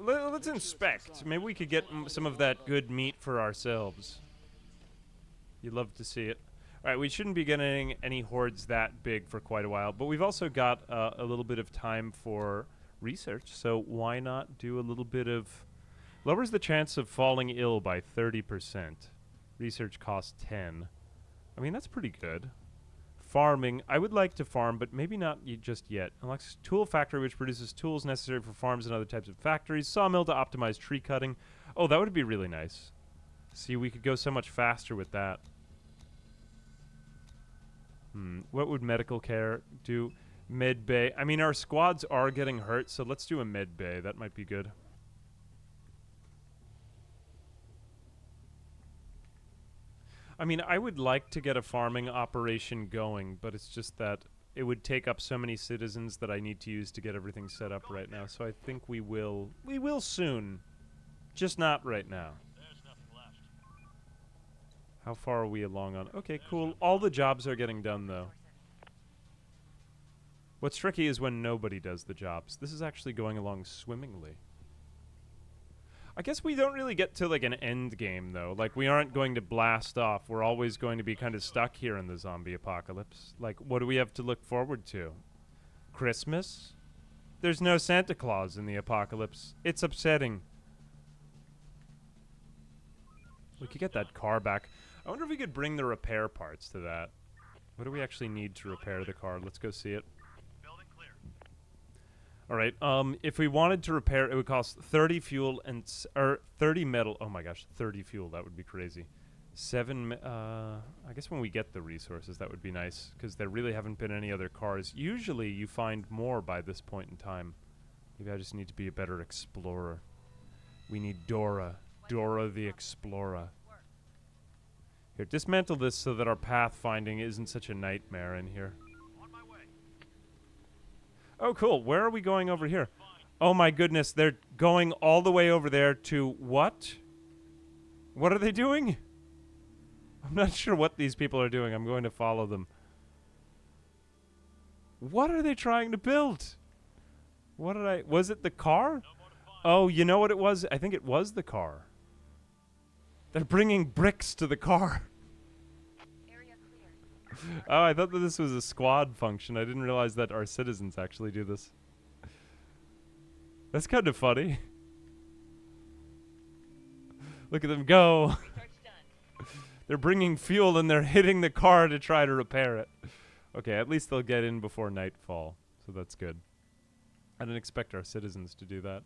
[SPEAKER 1] Let's inspect. Maybe we could get some of that good meat for ourselves. You'd love to see it. Alright, we shouldn't be getting any hordes that big for quite a while, but we've also got a little bit of time for research, so why not do a little bit of... Lowers the chance of falling ill by 30%. Research costs 10. I mean, that's pretty good. Farming, I would like to farm, but maybe not just yet. Unless tool factory, which produces tools necessary for farms and other types of factories. Sawmill to optimize tree cutting. Oh, that would be really nice. See, we could go so much faster with that. What would medical care do? Med bay. I mean, our squads are getting hurt, so let's do a med bay. That might be good. I mean, I would like to get a farming operation going, but it's just that it would take up so many citizens that I need to use to get everything set up right now. So I think we will soon. Just not right now. How far are we along on? Okay, cool. All the jobs are getting done, though. What's tricky is when nobody does the jobs. This is actually going along swimmingly. I guess we don't really get to, like, an end game, though. Like, we aren't going to blast off. We're always going to be kind of stuck here in the zombie apocalypse. Like, what do we have to look forward to? Christmas? There's no Santa Claus in the apocalypse. It's upsetting. We could get that car back. I wonder if we could bring the repair parts to that. What do we actually need to repair the car? Let's go see it. Alright, if we wanted to repair, it would cost 30 fuel and... or 30 metal. Oh my gosh, 30 fuel. That would be crazy. 7... I guess when we get the resources, that would be nice. Because there really haven't been any other cars. Usually, you find more by this point in time. Maybe I just need to be a better explorer. We need Dora. Dora the Explorer. Here, dismantle this so that our pathfinding isn't such a nightmare in here. Oh, cool. Where are we going over here? Oh my goodness, they're going all the way over there to what? What are they doing? I'm not sure what these people are doing. I'm going to follow them. What are they trying to build? What did I... Was it the car? Oh, you know what it was? I think it was the car. They're bringing bricks to the car.
[SPEAKER 2] Area clear.
[SPEAKER 1] Oh, I thought that this was a squad function. I didn't realize that our citizens actually do this. That's kind of funny. Look at them go. They're bringing fuel and they're hitting the car to try to repair it. Okay, at least they'll get in before nightfall, so that's good. I didn't expect our citizens to do that.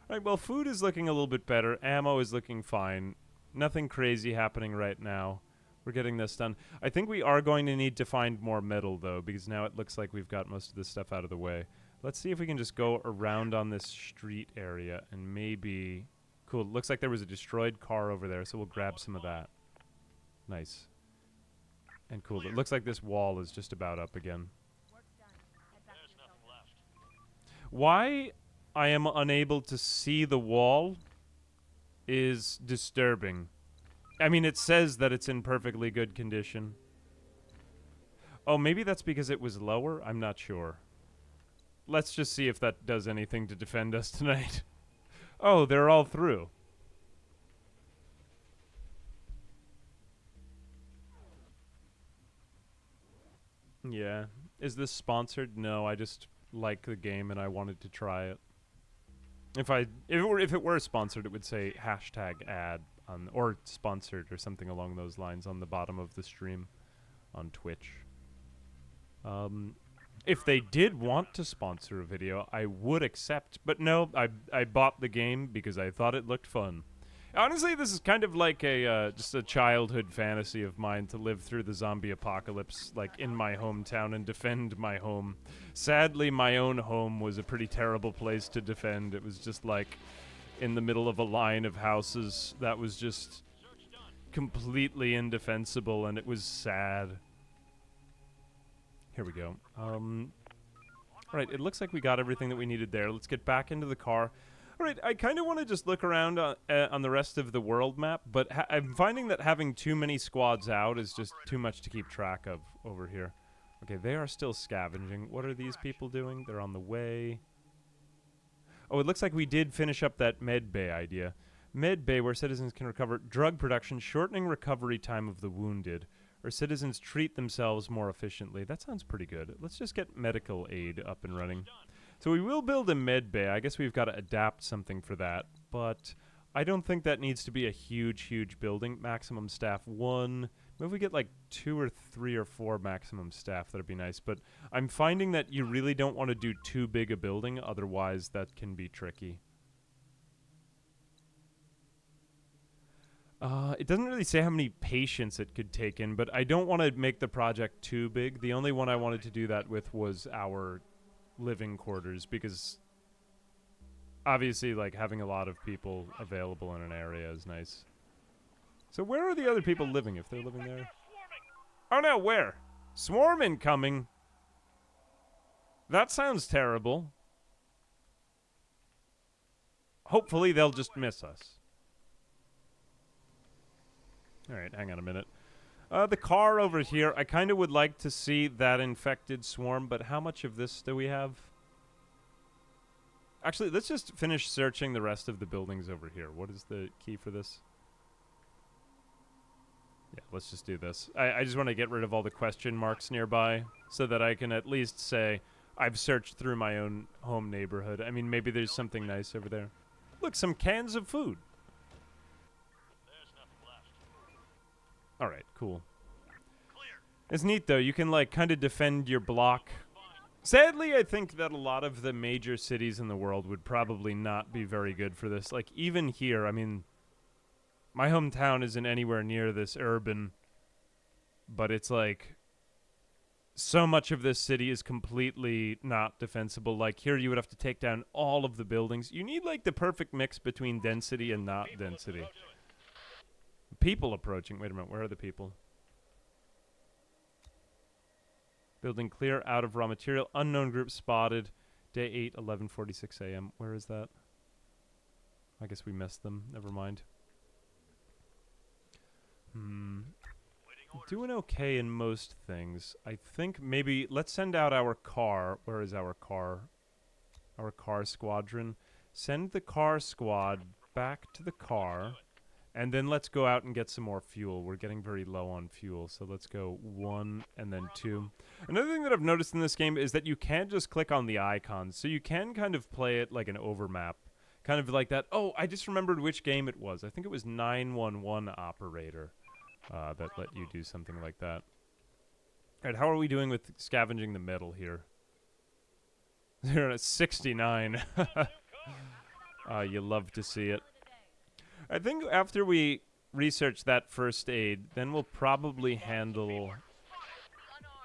[SPEAKER 1] All right, well, food is looking a little bit better. Ammo is looking fine. Nothing crazy happening right now. We're getting this done. I think we are going to need to find more metal, though, because now it looks like we've got most of this stuff out of the way. Let's see if we can just go around on this street area and maybe... Cool, it looks like there was a destroyed car over there, so we'll grab some of that. Nice. And cool, it looks like this wall is just about up again. Why I am unable to see the wall is disturbing. I mean, it says that it's in perfectly good condition. Oh, maybe that's because it was lower? I'm not sure. Let's just see if that does anything to defend us tonight. Oh, they're all through. Yeah. Is this sponsored? No, I just like the game and I wanted to try it. If it were sponsored, it would say #ad on, or sponsored or something along those lines on the bottom of the stream on Twitch. If they did want to sponsor a video, I would accept, but no, I bought the game because I thought it looked fun. Honestly, this is kind of like a just a childhood fantasy of mine to live through the zombie apocalypse, like in my hometown and defend my home. Sadly, my own home was a pretty terrible place to defend. It was just like in the middle of a line of houses that was just completely indefensible, and it was sad. Here we go. Alright, it looks like we got everything that we needed there. Let's get back into the car. Alright, I kind of want to just look around on the rest of the world map, but I'm finding that having too many squads out is just too much to keep track of over here. Okay, they are still scavenging. What are these people doing? They're on the way. Oh, it looks like we did finish up that med bay idea. Med bay, where citizens can recover drug production, shortening recovery time of the wounded, or citizens treat themselves more efficiently. That sounds pretty good. Let's just get medical aid up and running. So we will build a med bay. I guess we've got to adapt something for that, but I don't think that needs to be a huge, huge building. Maximum staff 1. Maybe we get like 2 or 3 or 4 maximum staff. That'd be nice, but I'm finding that you really don't want to do too big a building, otherwise that can be tricky. It doesn't really say how many patients it could take in, but I don't want to make the project too big. The only one I wanted to do that with was our living quarters, because obviously, like, having a lot of people available in an area is nice. So where are the other people living, if they're living there? Oh no, where? Swarm incoming? That sounds terrible. Hopefully they'll just miss us. Alright, hang on a minute. The car over here, I kind of would like to see that infected swarm, but how much of this do we have? Actually, let's just finish searching the rest of the buildings over here. What is the key for this? Yeah, let's just do this. I just want to get rid of all the question marks nearby so that I can at least say I've searched through my own home neighborhood. I mean, maybe there's something nice over there. Look, some cans of food. Alright, cool. It's neat, though. You can, like, kind of defend your block. Sadly, I think that a lot of the major cities in the world would probably not be very good for this. Like, even here, I mean, my hometown isn't anywhere near this urban, but it's, like, So much of this city is completely not defensible. Like, here you would have to take down all of the buildings. You need, like, the perfect mix between density and not density. People approaching. Wait a minute, where are the people? Building clear, out of raw material. Unknown group spotted. Day 8, 11:46 a.m. Where is that? I guess we missed them. Never mind. Doing okay in most things. I think maybe let's send out our car. Where is our car? Our car squadron. Send the car squad back to the car. And then let's go out and get some more fuel. We're getting very low on fuel, so let's go 1 and then 2. Another thing that I've noticed in this game is that you can't just click on the icons. So you can kind of play it like an overmap. Kind of like that. Oh, I just remembered which game it was. I think it was 911 Operator that let you do something like that. All right, how are we doing with scavenging the metal here? They're at 69. You love to see it. I think after we research that first aid, then we'll probably handle...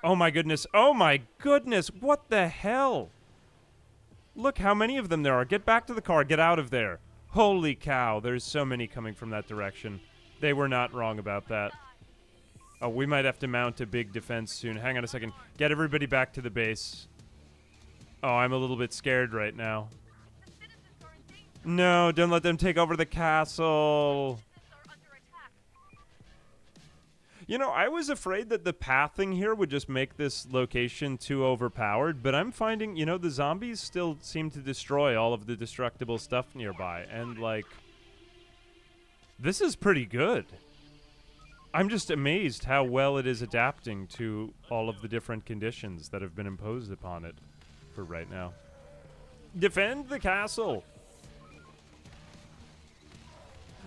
[SPEAKER 1] Oh my goodness. Oh my goodness. What the hell? Look how many of them there are. Get back to the car. Get out of there. Holy cow. There's so many coming from that direction. They were not wrong about that. Oh, we might have to mount a big defense soon. Hang on a second. Get everybody back to the base. Oh, I'm a little bit scared right now. No, don't let them take over the castle. You know, I was afraid that the pathing here would just make this location too overpowered, but I'm finding, you know, the zombies still seem to destroy all of the destructible stuff nearby, and, like, this is pretty good. I'm just amazed how well it is adapting to all of the different conditions that have been imposed upon it for right now. Defend the castle!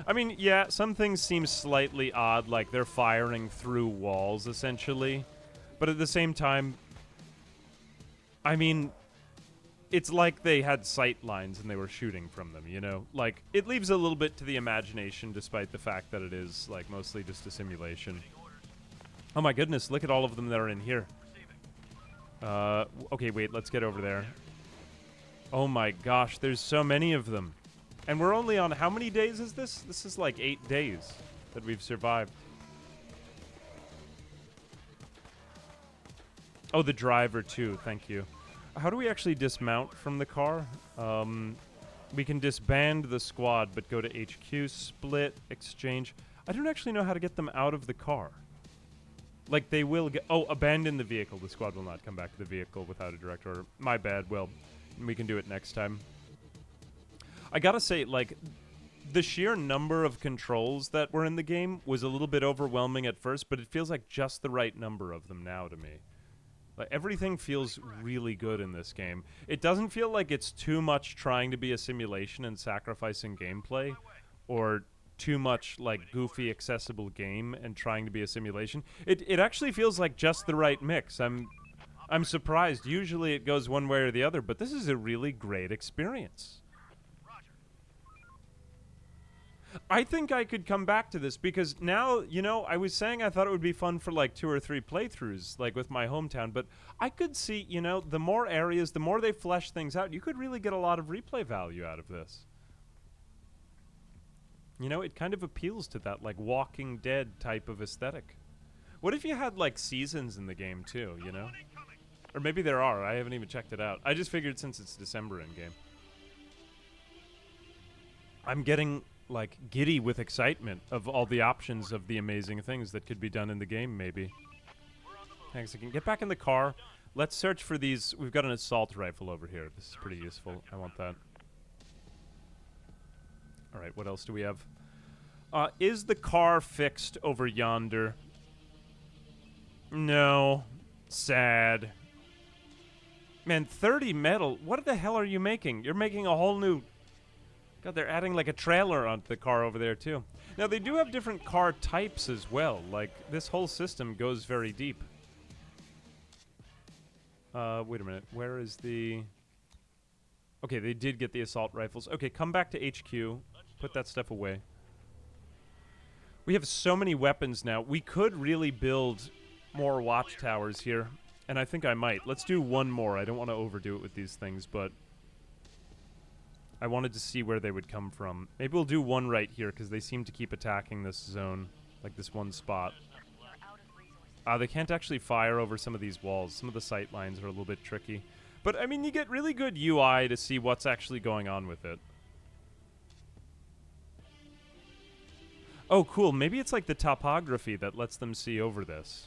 [SPEAKER 1] I mean, yeah, some things seem slightly odd, like they're firing through walls, essentially. But at the same time, I mean, it's like they had sight lines and they were shooting from them, you know? Like, it leaves a little bit to the imagination, despite the fact that it is, like, mostly just a simulation. Oh my goodness, look at all of them that are in here. Okay, wait, let's get over there. Oh my gosh, there's so many of them. And we're only on, how many days is this? This is like 8 days that we've survived. Oh, the driver too, thank you. How do we actually dismount from the car? We can disband the squad, but go to HQ, split, exchange. I don't actually know how to get them out of the car. Like, they will get, oh, abandon the vehicle. The squad will not come back to the vehicle without a direct order. My bad, well, we can do it next time. I gotta say, like, the sheer number of controls that were in the game was a little bit overwhelming at first, but it feels like just the right number of them now to me. Like, everything feels really good in this game. It doesn't feel like it's too much trying to be a simulation and sacrificing gameplay, or too much, like, goofy, accessible game and trying to be a simulation. It actually feels like just the right mix. I'm surprised. Usually it goes one way or the other, but this is a really great experience. I think I could come back to this because now, you know, I was saying I thought it would be fun for like 2 or 3 playthroughs, like with my hometown, but I could see, you know, the more areas, the more they flesh things out, you could really get a lot of replay value out of this. You know, it kind of appeals to that, like, Walking Dead type of aesthetic. What if you had, like, seasons in the game, too, you know? Or maybe there are. I haven't even checked it out. I just figured since it's December in-game. I'm getting, like, giddy with excitement of all the options of the amazing things that could be done in the game, maybe. Hang on a second. Get back in the car. Let's search for these. We've got an assault rifle over here. This is pretty useful. I want that. All right, what else do we have? Is the car fixed over yonder? No. Sad. Man, 30 metal. What the hell are you making? You're making a whole new... God, they're adding like a trailer onto the car over there, too. Now, they do have different car types as well. Like, this whole system goes very deep. Wait a minute. Where is the... Okay, they did get the assault rifles. Okay, come back to HQ. Put that stuff away. We have so many weapons now. We could really build more watchtowers here. And I think I might. Let's do one more. I don't want to overdo it with these things, but I wanted to see where they would come from. Maybe we'll do one right here, because they seem to keep attacking this zone, like this one spot. They can't actually fire over some of these walls. Some of the sight lines are a little bit tricky. But, I mean, you get really good UI to see what's actually going on with it. Oh, cool. Maybe it's like the topography that lets them see over this.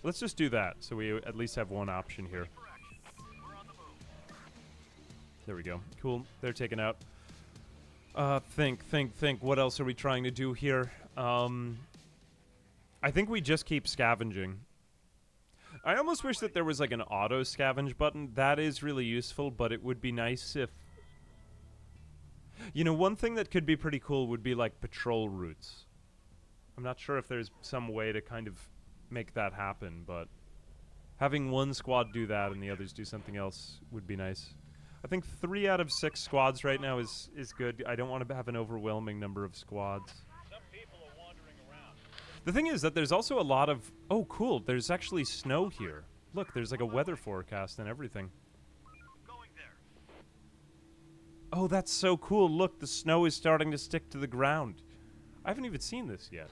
[SPEAKER 1] Let's just do that, so we at least have one option here. There we go. Cool. They're taken out. Think. What else are we trying to do here? I think we just keep scavenging. I almost wish that there was like an auto scavenge button. That is really useful, but it would be nice if... You know, one thing that could be pretty cool would be like patrol routes. I'm not sure if there's some way to kind of make that happen, but having one squad do that and the others do something else would be nice. I think 3 out of 6 squads right now is good. I don't want to have an overwhelming number of squads.
[SPEAKER 4] Some people are wandering around.
[SPEAKER 1] The thing is that there's also a lot of... Oh, cool. There's actually snow here. Look, there's like a weather forecast and everything.
[SPEAKER 4] Going there.
[SPEAKER 1] Oh, that's so cool. Look, the snow is starting to stick to the ground. I haven't even seen this yet.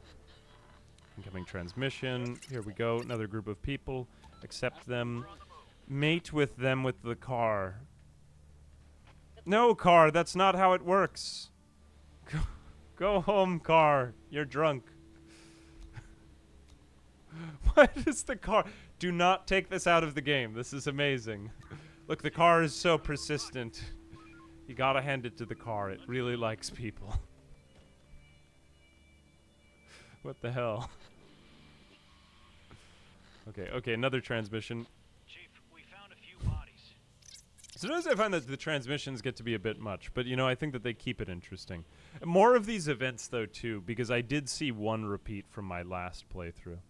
[SPEAKER 1] Incoming transmission. Here we go. Another group of people. Accept them. Mate with them with the car. No, car. That's not how it works. Go home, car. You're drunk. What is the car? Do not take this out of the game. This is amazing. Look, the car is so persistent. You gotta hand it to the car. It really likes people. What the hell? Okay, another transmission.
[SPEAKER 4] Chief, we found a few bodies.
[SPEAKER 1] Sometimes I find that the transmissions get to be a bit much, but, you know, I think that they keep it interesting. More of these events, though, too, because I did see one repeat from my last playthrough.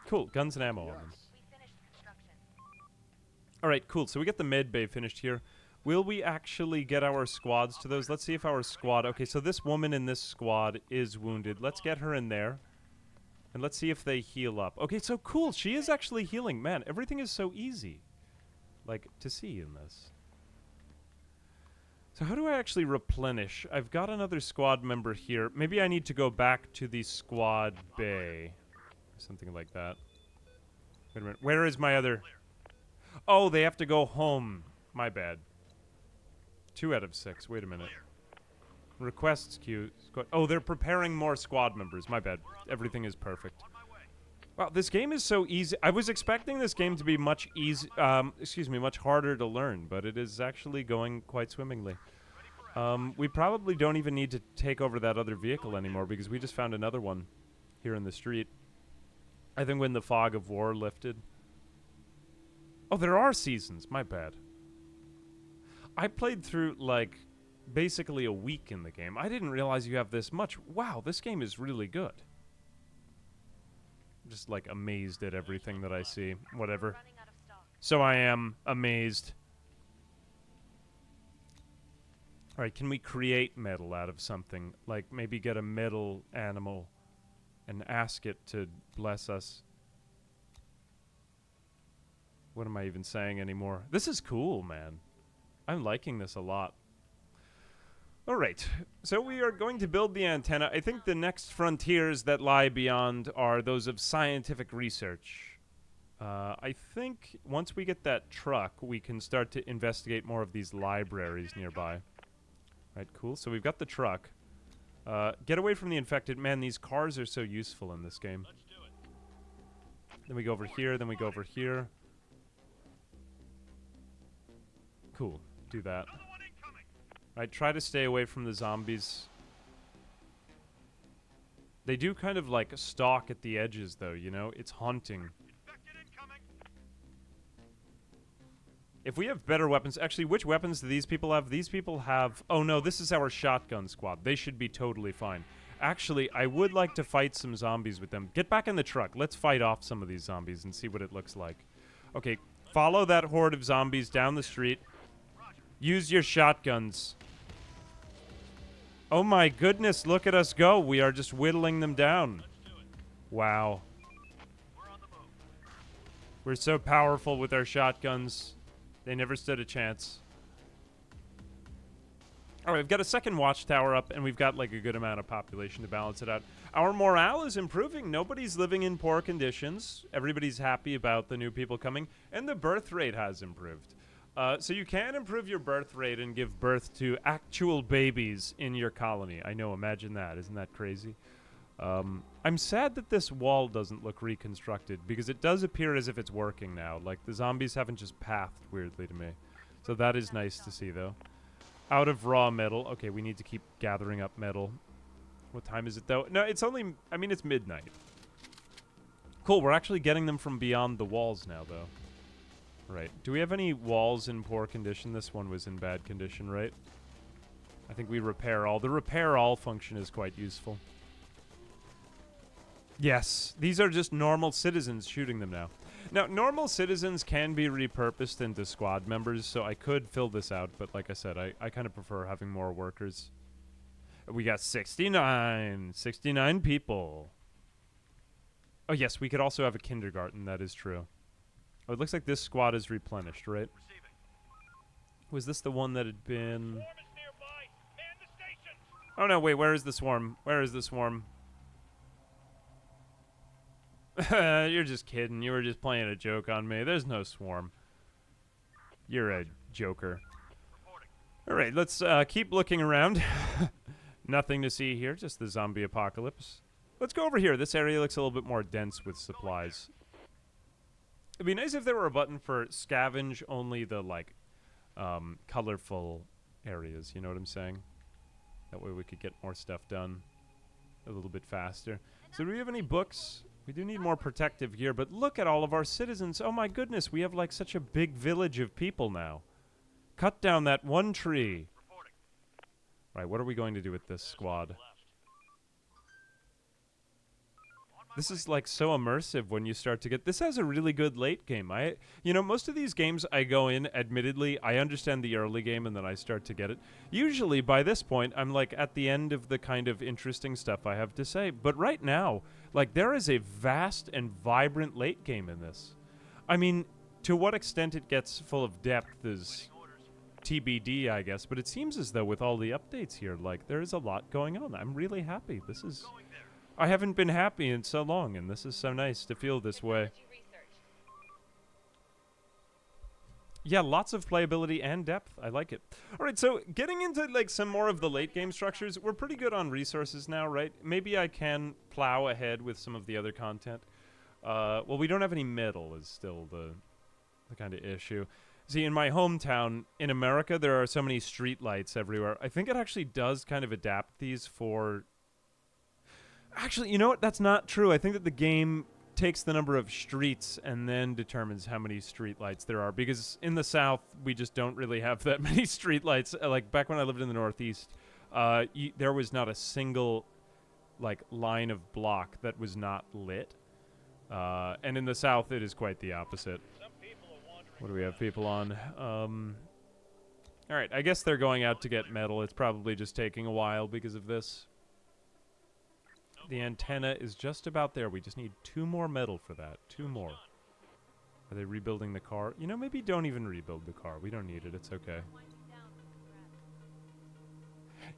[SPEAKER 1] Cool, guns and ammo on them. Alright, cool, so we get the med bay finished here. Will we actually get our squads to those? Let's see if our squad... Okay, so this woman in this squad is wounded. Let's get her in there. And let's see if they heal up. Okay, so cool. She is actually healing. Man, everything is so easy. Like, to see in this. So how do I actually replenish? I've got another squad member here. Maybe I need to go back to the squad bay. Something like that. Wait a minute. Where is my other... Oh, they have to go home. My bad. 2 out of 6. Wait a minute. Requests queue. Oh, they're preparing more squad members. My bad. Everything is perfect. Wow, this game is so easy. I was expecting this game to be much much harder to learn, but it is actually going quite swimmingly. We probably don't even need to take over that other vehicle anymore because we just found another one here in the street. I think when the fog of war lifted. Oh, there are seasons. My bad. I played through, like, basically a week in the game. I didn't realize you have this much. Wow, this game is really good. I'm just, like, amazed at everything that I see. Whatever. So I am amazed. Alright, can we create metal out of something? Like, maybe get a metal animal and ask it to bless us. What am I even saying anymore? This is cool, man. I'm liking this a lot. Alright, so we are going to build the antenna. I think the next frontiers that lie beyond are those of scientific research. I think once we get that truck, we can start to investigate more of these libraries nearby. Right, cool. So we've got the truck. Get away from the infected. Man, these cars are so useful in this game.
[SPEAKER 4] Let's do it.
[SPEAKER 1] Then we go over here, then we go over here. Cool. Do that.
[SPEAKER 4] Another one incoming.
[SPEAKER 1] Right, try to stay away from the zombies. They do kind of like stalk at the edges, though, you know? It's haunting.
[SPEAKER 4] Infected incoming.
[SPEAKER 1] If we have better weapons... Actually, which weapons do these people have? These people have... Oh, no, this is our shotgun squad. They should be totally fine. Actually, I would like to fight some zombies with them. Get back in the truck. Let's fight off some of these zombies and see what it looks like. Okay, follow that horde of zombies down the street. Use your shotguns. Oh my goodness, look at us go. We are just whittling them down. Wow.
[SPEAKER 4] We're on the move.
[SPEAKER 1] We're so powerful with our shotguns. They never stood a chance. All right, we've got a second watchtower up, and we've got like a good amount of population to balance it out. Our morale is improving. Nobody's living in poor conditions. Everybody's happy about the new people coming, and the birth rate has improved. So you can improve your birth rate and give birth to actual babies in your colony. I know, imagine that. Isn't that crazy? I'm sad that this wall doesn't look reconstructed, because it does appear as if it's working now. Like, the zombies haven't just pathed weirdly to me. So that is nice to see, though. Out of raw metal. Okay, we need to keep gathering up metal. What time is it, though? No, it's only... I mean, it's midnight. Cool, we're actually getting them from beyond the walls now, though. Right. Do we have any walls in poor condition? This one was in bad condition, right? I think we repair all. The repair all function is quite useful. Yes, these are just normal citizens shooting them now. Now, normal citizens can be repurposed into squad members, so I could fill this out, but like I said, I kind of prefer having more workers. We got 69 people. Oh, yes, we could also have a kindergarten, that is true. Oh, it looks like this squad is replenished, right? Was this the one that had been... Oh, no, wait, where is the swarm? Where is the swarm? You're just kidding. You were just playing a joke on me. There's no swarm. You're a joker. All right, let's keep looking around. Nothing to see here, just the zombie apocalypse. Let's go over here. This area looks a little bit more dense with supplies. It'd be nice if there were a button for scavenge only the, like, colorful areas. You know what I'm saying? That way we could get more stuff done a little bit faster. So do we have any books? We do need more protective gear, but look at all of our citizens. Oh my goodness, we have like such a big village of people now. Cut down that one tree. Right, what are we going to do with this squad? This is like so immersive when you start to get... This has a really good late game. You know, most of these games I go in, admittedly, I understand the early game and then I start to get it. Usually by this point, I'm like at the end of the kind of interesting stuff I have to say. But right now, like there is a vast and vibrant late game in this. I mean, to what extent it gets full of depth is TBD, I guess. But it seems as though with all the updates here, like there is a lot going on. I'm really happy. This is... I haven't been happy in so long, and this is so nice to feel this way. Yeah, lots of playability and depth. I like it. All right, so getting into like some more of the late game structures, we're pretty good on resources now, right? Maybe I can plow ahead with some of the other content. Well, we don't have any metal is still the kind of issue. See, in my hometown, in America, there are so many street lights everywhere. I think it actually does kind of adapt these for... Actually, you know what? That's not true. I think that the game takes the number of streets and then determines how many street lights there are. Because in the South, we just don't really have that many street lights. Like, back when I lived in the Northeast, there was not a single, like, line of block that was not lit. And in the South, it is quite the opposite. What do we have people on? All right, I guess they're going out to get metal. It's probably just taking a while because of this. The antenna is just about there. We just need 2 more metal for that. 2 more. Are they rebuilding the car? You know, maybe don't even rebuild the car. We don't need it. It's okay.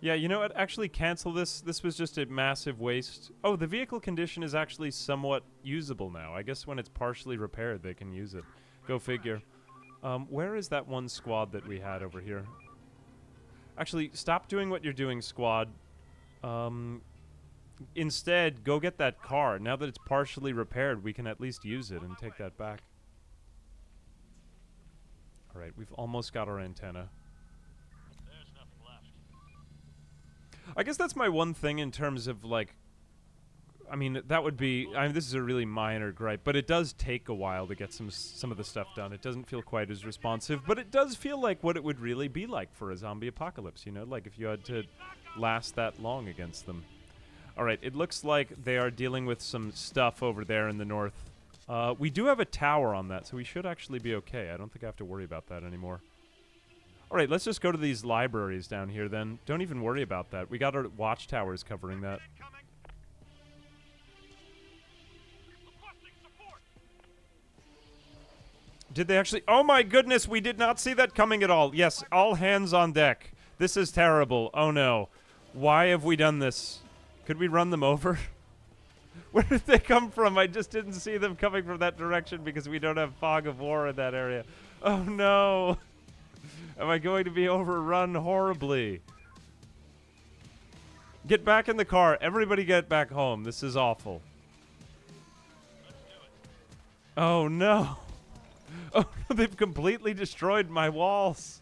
[SPEAKER 1] Yeah, you know what? Actually cancel this. This was just a massive waste. Oh, the vehicle condition is actually somewhat usable now. I guess when it's partially repaired, they can use it. Go figure. Where is that one squad that we had over here? Actually, stop doing what you're doing, squad. Instead, go get that car. Now that it's partially repaired, we can at least use it and take that back. All right, we've almost got our antenna.
[SPEAKER 4] There's nothing left.
[SPEAKER 1] I guess that's my one thing in terms of, like... I mean, that would be... I mean, this is a really minor gripe, but it does take a while to get some of the stuff done. It doesn't feel quite as responsive, but it does feel like what it would really be like for a zombie apocalypse, you know? Like, if you had to last that long against them. All right, it looks like they are dealing with some stuff over there in the north. We do have a tower on that, so we should actually be okay. I don't think I have to worry about that anymore. All right, let's just go to these libraries down here then. Don't even worry about that. We got our watchtowers covering that. Did they actually? Oh my goodness, we did not see that coming at all. Yes, all hands on deck. This is terrible. Oh no. Why have we done this? Could we run them over? Where did they come from? I just didn't see them coming from that direction because we don't have fog of war in that area. Oh no. Am I going to be overrun horribly? Get back in the car. Everybody get back home. This is awful. Oh no. Oh, they've completely destroyed my walls.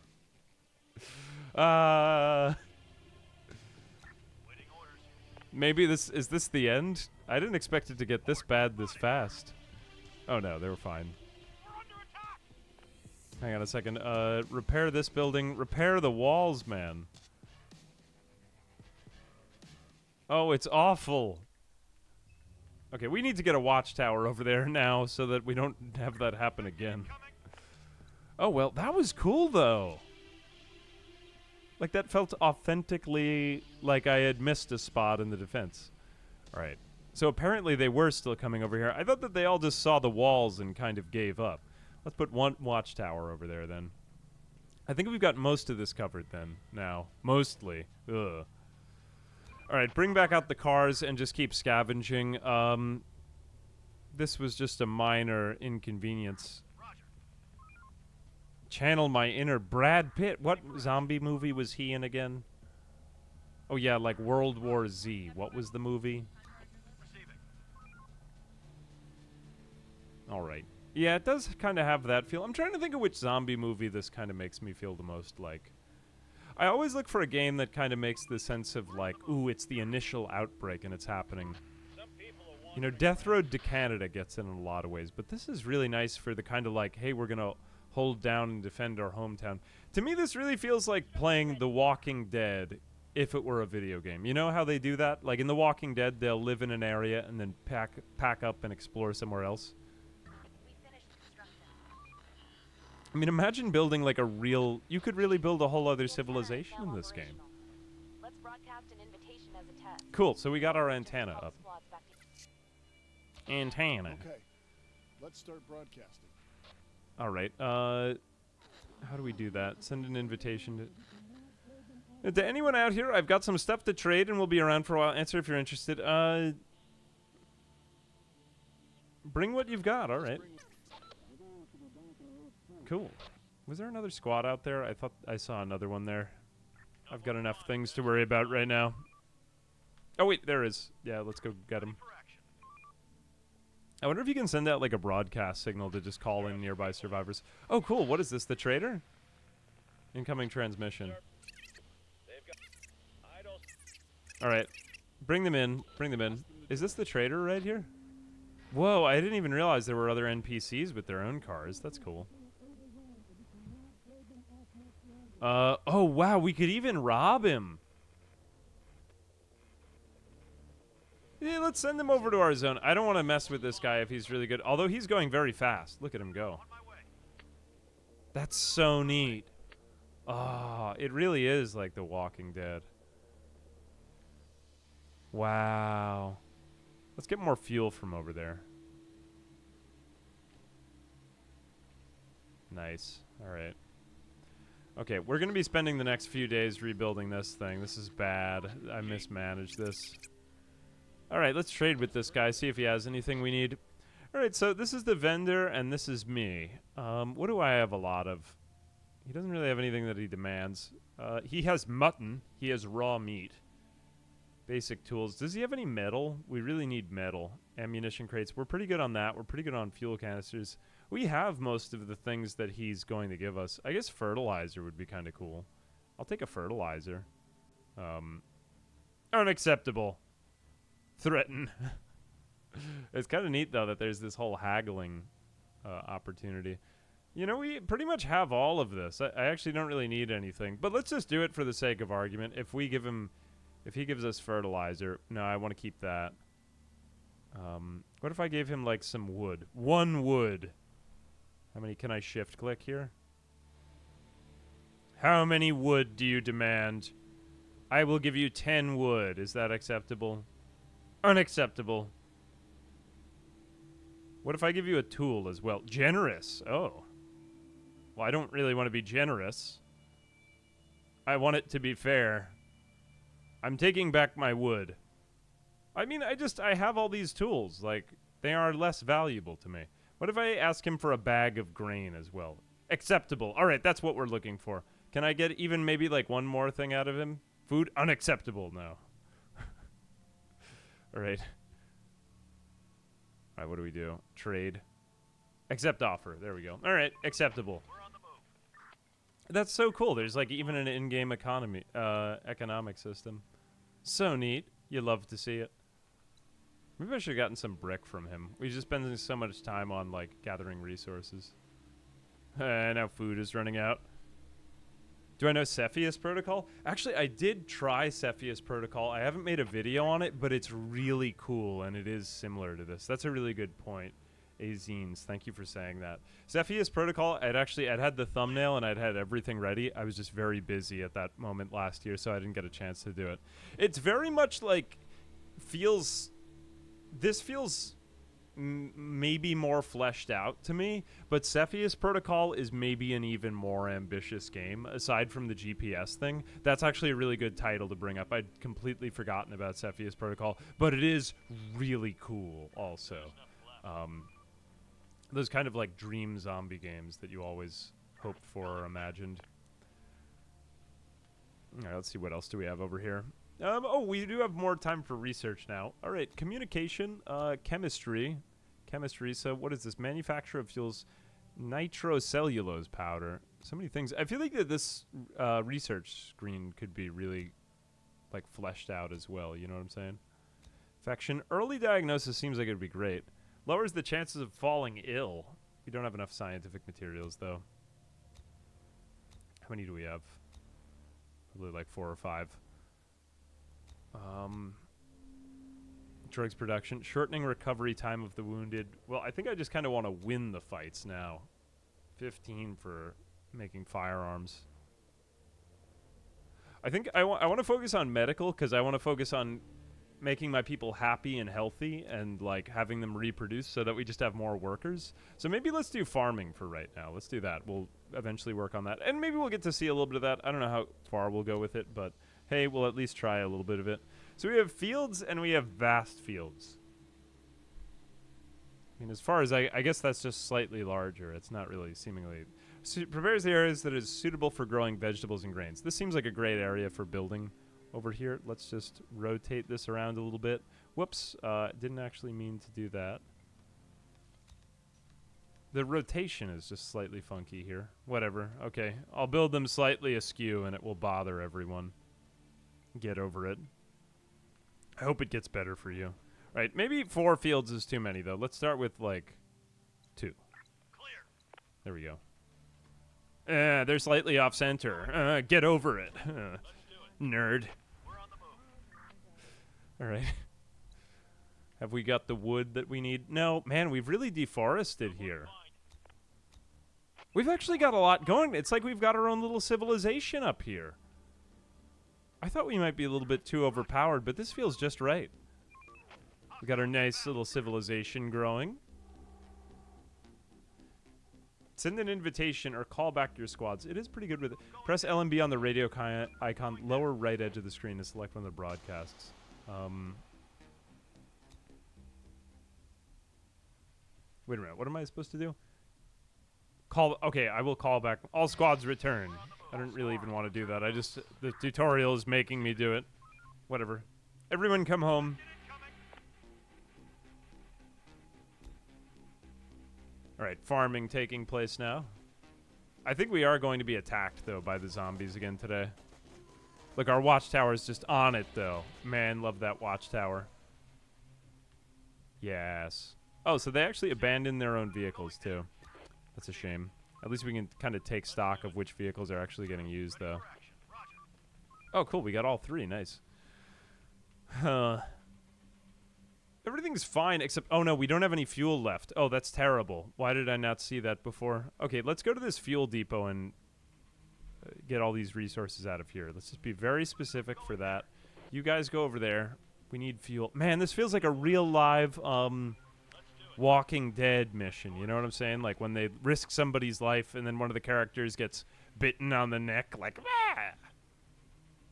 [SPEAKER 1] Maybe this is the end? I didn't expect it to get this bad this fast. Oh no, they were fine. Hang on a second. Repair this building. Repair the walls, man. Oh, it's awful. Okay, we need to get a watchtower over there now so that we don't have that happen again. Oh, well, that was cool, though. Like, that felt authentically like I had missed a spot in the defense. All right. So apparently they were still coming over here. I thought that they all just saw the walls and kind of gave up. Let's put one watchtower over there, then. I think we've got most of this covered, then, now. Mostly. Ugh. All right, bring back out the cars and just keep scavenging. This was just a minor inconvenience. Channel my inner Brad Pitt. What zombie movie was he in again? Oh, yeah, like World War Z. What was the movie? All right. Yeah, it does kind of have that feel. I'm trying to think of which zombie movie this kind of makes me feel the most like. I always look for a game that kind of makes the sense of like, ooh, it's the initial outbreak and it's happening. You know, Death Road to Canada gets it in a lot of ways, but this is really nice for the kind of like, hey, we're going to hold down and defend our hometown. To me, this really feels like playing The Walking Dead if it were a video game. You know how they do that? Like in The Walking Dead, they'll live in an area and then pack up and explore somewhere else. I mean, imagine building like a real... You could really build a whole other civilization in this game.
[SPEAKER 2] Let's broadcast an invitation as a test.
[SPEAKER 1] Cool, so we got our antenna up. Antenna.
[SPEAKER 3] Okay, let's start broadcasting.
[SPEAKER 1] All right. How do we do that? Send an invitation to anyone out here. I've got some stuff to trade and we'll be around for a while. Answer if you're interested. Bring what you've got. All right. Cool. Was there another squad out there? I thought I saw another one there. I've got enough things to worry about right now. Oh, wait, there is. Yeah, let's go get him. I wonder if you can send out, like, a broadcast signal to just call in nearby survivors. Oh, cool. What is this? The trader? Incoming transmission. All right. Bring them in. Bring them in. Is this the trader right here? Whoa, I didn't even realize there were other NPCs with their own cars. That's cool. Oh, wow, we could even rob him. Yeah, let's send him over to our zone. I don't want to mess with this guy if he's really good. Although he's going very fast. Look at him go. That's so neat. Oh, it really is like The Walking Dead. Wow. Let's get more fuel from over there. Nice. All right. Okay, we're going to be spending the next few days rebuilding this thing. This is bad. I mismanaged this. All right, let's trade with this guy, see if he has anything we need. All right, so this is the vendor, and this is me. What do I have a lot of? He doesn't really have anything that he demands. He has mutton. He has raw meat. Basic tools. Does he have any metal? We really need metal. Ammunition crates. We're pretty good on that. We're pretty good on fuel canisters. We have most of the things that he's going to give us. I guess fertilizer would be kind of cool. I'll take a fertilizer. Unacceptable. Threaten. It's kind of neat, though, that there's this whole haggling opportunity. You know, we pretty much have all of this. I actually don't really need anything. But let's just do it for the sake of argument. If we give him... If he gives us fertilizer... No, I want to keep that. What if I gave him, like, some wood? 1 wood. How many can I shift click here? How many wood do you demand? I will give you 10 wood. Is that acceptable? Unacceptable. What if I give you a tool as well? Generous. Oh. Well, I don't really want to be generous. I want it to be fair. I'm taking back my wood. I mean, I have all these tools. Like, they are less valuable to me. What if I ask him for a bag of grain as well? Acceptable. All right, that's what we're looking for. Can I get even maybe like one more thing out of him? Food? Unacceptable. No. All right. All right, what do we do? Trade. Accept offer. There we go. All right, acceptable. That's so cool. There's like even an in-game economic system. So neat. You love to see it. Maybe I should have gotten some brick from him. We've just spending so much time on like gathering resources. Now food is running out. Do I know Cepheus Protocol? Actually, I did try Cepheus Protocol. I haven't made a video on it, but it's really cool, and it is similar to this. That's a really good point. Azines, thank you for saying that. Cepheus Protocol, I'd had the thumbnail, and I'd had everything ready. I was just very busy at that moment last year, so I didn't get a chance to do it. It's very much like, this feels maybe more fleshed out to me, but Cepheus Protocol is maybe an even more ambitious game aside from the GPS thing. That's actually a really good title to bring up. I'd completely forgotten about Cepheus Protocol, but it is really cool also. Those kind of like dream zombie games that you always hoped for or imagined. All right, let's see what else do we have over here. Oh, we do have more time for research now. All right, communication, chemistry. So what is this? Manufacture of fuels, nitrocellulose powder. So many things. I feel like that this research screen could be really like fleshed out as well. You know what I'm saying? Infection. Early diagnosis seems like it would be great. Lowers the chances of falling ill. We don't have enough scientific materials, though. How many do we have? Probably like 4 or 5. Drugs production. Shortening recovery time of the wounded. Well, I think I just kind of want to win the fights now. 15 for making firearms. I think I want to focus on medical because I want to focus on making my people happy and healthy and like having them reproduce so that we just have more workers. So maybe let's do farming for right now. Let's do that. We'll eventually work on that. And maybe we'll get to see a little bit of that. I don't know how far we'll go with it, but hey, we'll at least try a little bit of it. So we have fields and we have vast fields. I mean, as far as I guess that's just slightly larger. It's not really seemingly... prepares the areas that is suitable for growing vegetables and grains. This seems like a great area for building over here. Let's just rotate this around a little bit. Whoops, didn't actually mean to do that. The rotation is just slightly funky here. Whatever, okay. I'll build them slightly askew and it will bother everyone. Get over it. I hope it gets better for you. Right, maybe 4 fields is too many though. Let's start with like 2.
[SPEAKER 4] Clear.
[SPEAKER 1] There we go. They're slightly off center. Get over it.
[SPEAKER 4] Let's do it.
[SPEAKER 1] Nerd.
[SPEAKER 4] We're on the move.
[SPEAKER 1] All right. Have we got the wood that we need? No, man, we've really deforested here. We've actually got a lot going. It's like we've got our own little civilization up here. I thought we might be a little bit too overpowered, but this feels just right. We got our nice little civilization growing. Send an invitation or call back your squads. It is pretty good with it. Press LMB on the radio icon, lower right edge of the screen to select one of the broadcasts. Wait a minute. What am I supposed to do? Okay, I will call back. All squads return. I don't really even want to do that. The tutorial is making me do it. Whatever. Everyone come home. All right, farming taking place now. I think we are going to be attacked, though, by the zombies again today. Look, our watchtower is just on it, though. Man, love that watchtower. Yes. Oh, so they actually abandoned their own vehicles, too. That's a shame. At least we can kind of take stock of which vehicles are actually getting used, though. Oh, cool. We got all 3. Nice. Everything's fine except... Oh, no, we don't have any fuel left. Oh, that's terrible. Why did I not see that before? Okay, let's go to this fuel depot and get all these resources out of here. Let's just be very specific for that. You guys go over there. We need fuel. Man, this feels like a real live Walking Dead mission. You know what I'm saying? Like when they risk somebody's life and then one of the characters gets bitten on the neck, like, ah!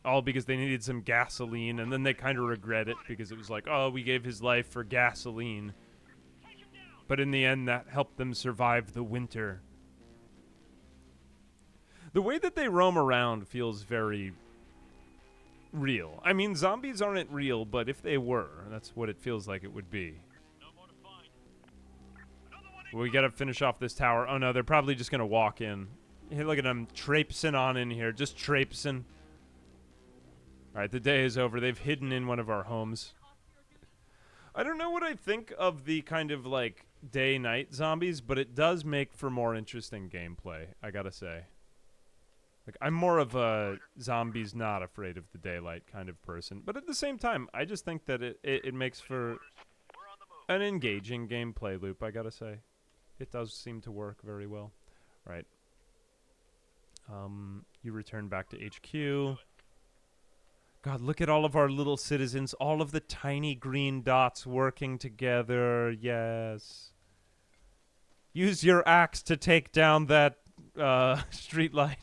[SPEAKER 1] All because they needed some gasoline, and then they kind of regret it because it was like, oh, we gave his life for gasoline. But in the end, that helped them survive the winter. The way that they roam around feels very real. I mean, zombies aren't real, but if they were, that's what it feels like it would be. We gotta finish off this tower. Oh no, they're probably just gonna walk in. Hey, look at them traipsing on in here, just traipsing. Alright, the day is over. They've hidden in one of our homes. I don't know what I think of the kind of like day-night zombies, but it does make for more interesting gameplay, I gotta say. Like, I'm more of a zombies not afraid of the daylight kind of person. But at the same time, I just think that it makes for an engaging gameplay loop, I gotta say. It does seem to work very well. Right. You return back to HQ. God, look at all of our little citizens. All of the tiny green dots working together. Yes. Use your axe to take down that street light.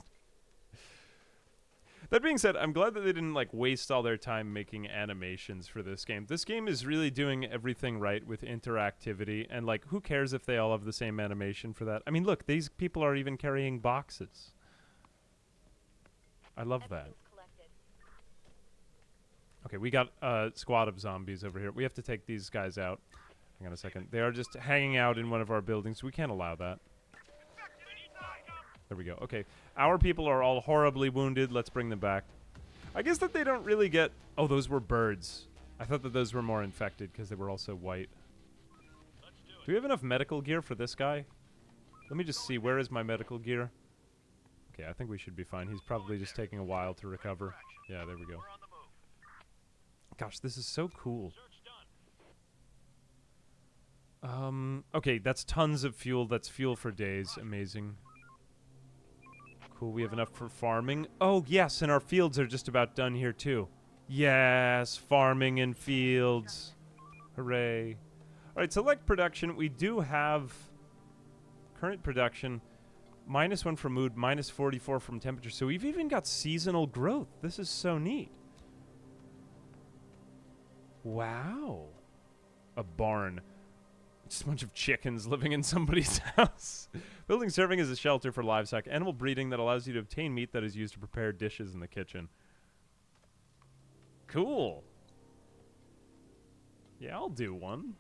[SPEAKER 1] That being said, I'm glad that they didn't like waste all their time making animations for this game. This game is really doing everything right with interactivity, and like, who cares if they all have the same animation for that? I mean, look, these people are even carrying boxes. I love that. Okay, we got a squad of zombies over here. We have to take these guys out. Hang on a second. They are just hanging out in one of our buildings. We can't allow that. There we go. Okay, our people are all horribly wounded. Let's bring them back. I guess that they don't really get... Oh, those were birds. I thought that those were more infected because they were also white. Do we have enough medical gear for this guy? Let me just see. Where is my medical gear? Okay, I think we should be fine. He's probably just taking a while to recover. Yeah, there we go. Gosh, this is so cool. Okay, that's tons of fuel. That's fuel for days. Amazing. Cool, we have enough for farming. Oh, yes, and our fields are just about done here, too. Yes, farming and fields. Hooray. All right, select production. We do have current production. -1 from mood, -44 from temperature. So we've even got seasonal growth. This is so neat. Wow. A barn. Just a bunch of chickens living in somebody's house. Building serving as a shelter for livestock. Animal breeding that allows you to obtain meat that is used to prepare dishes in the kitchen. Cool. Yeah, I'll do one.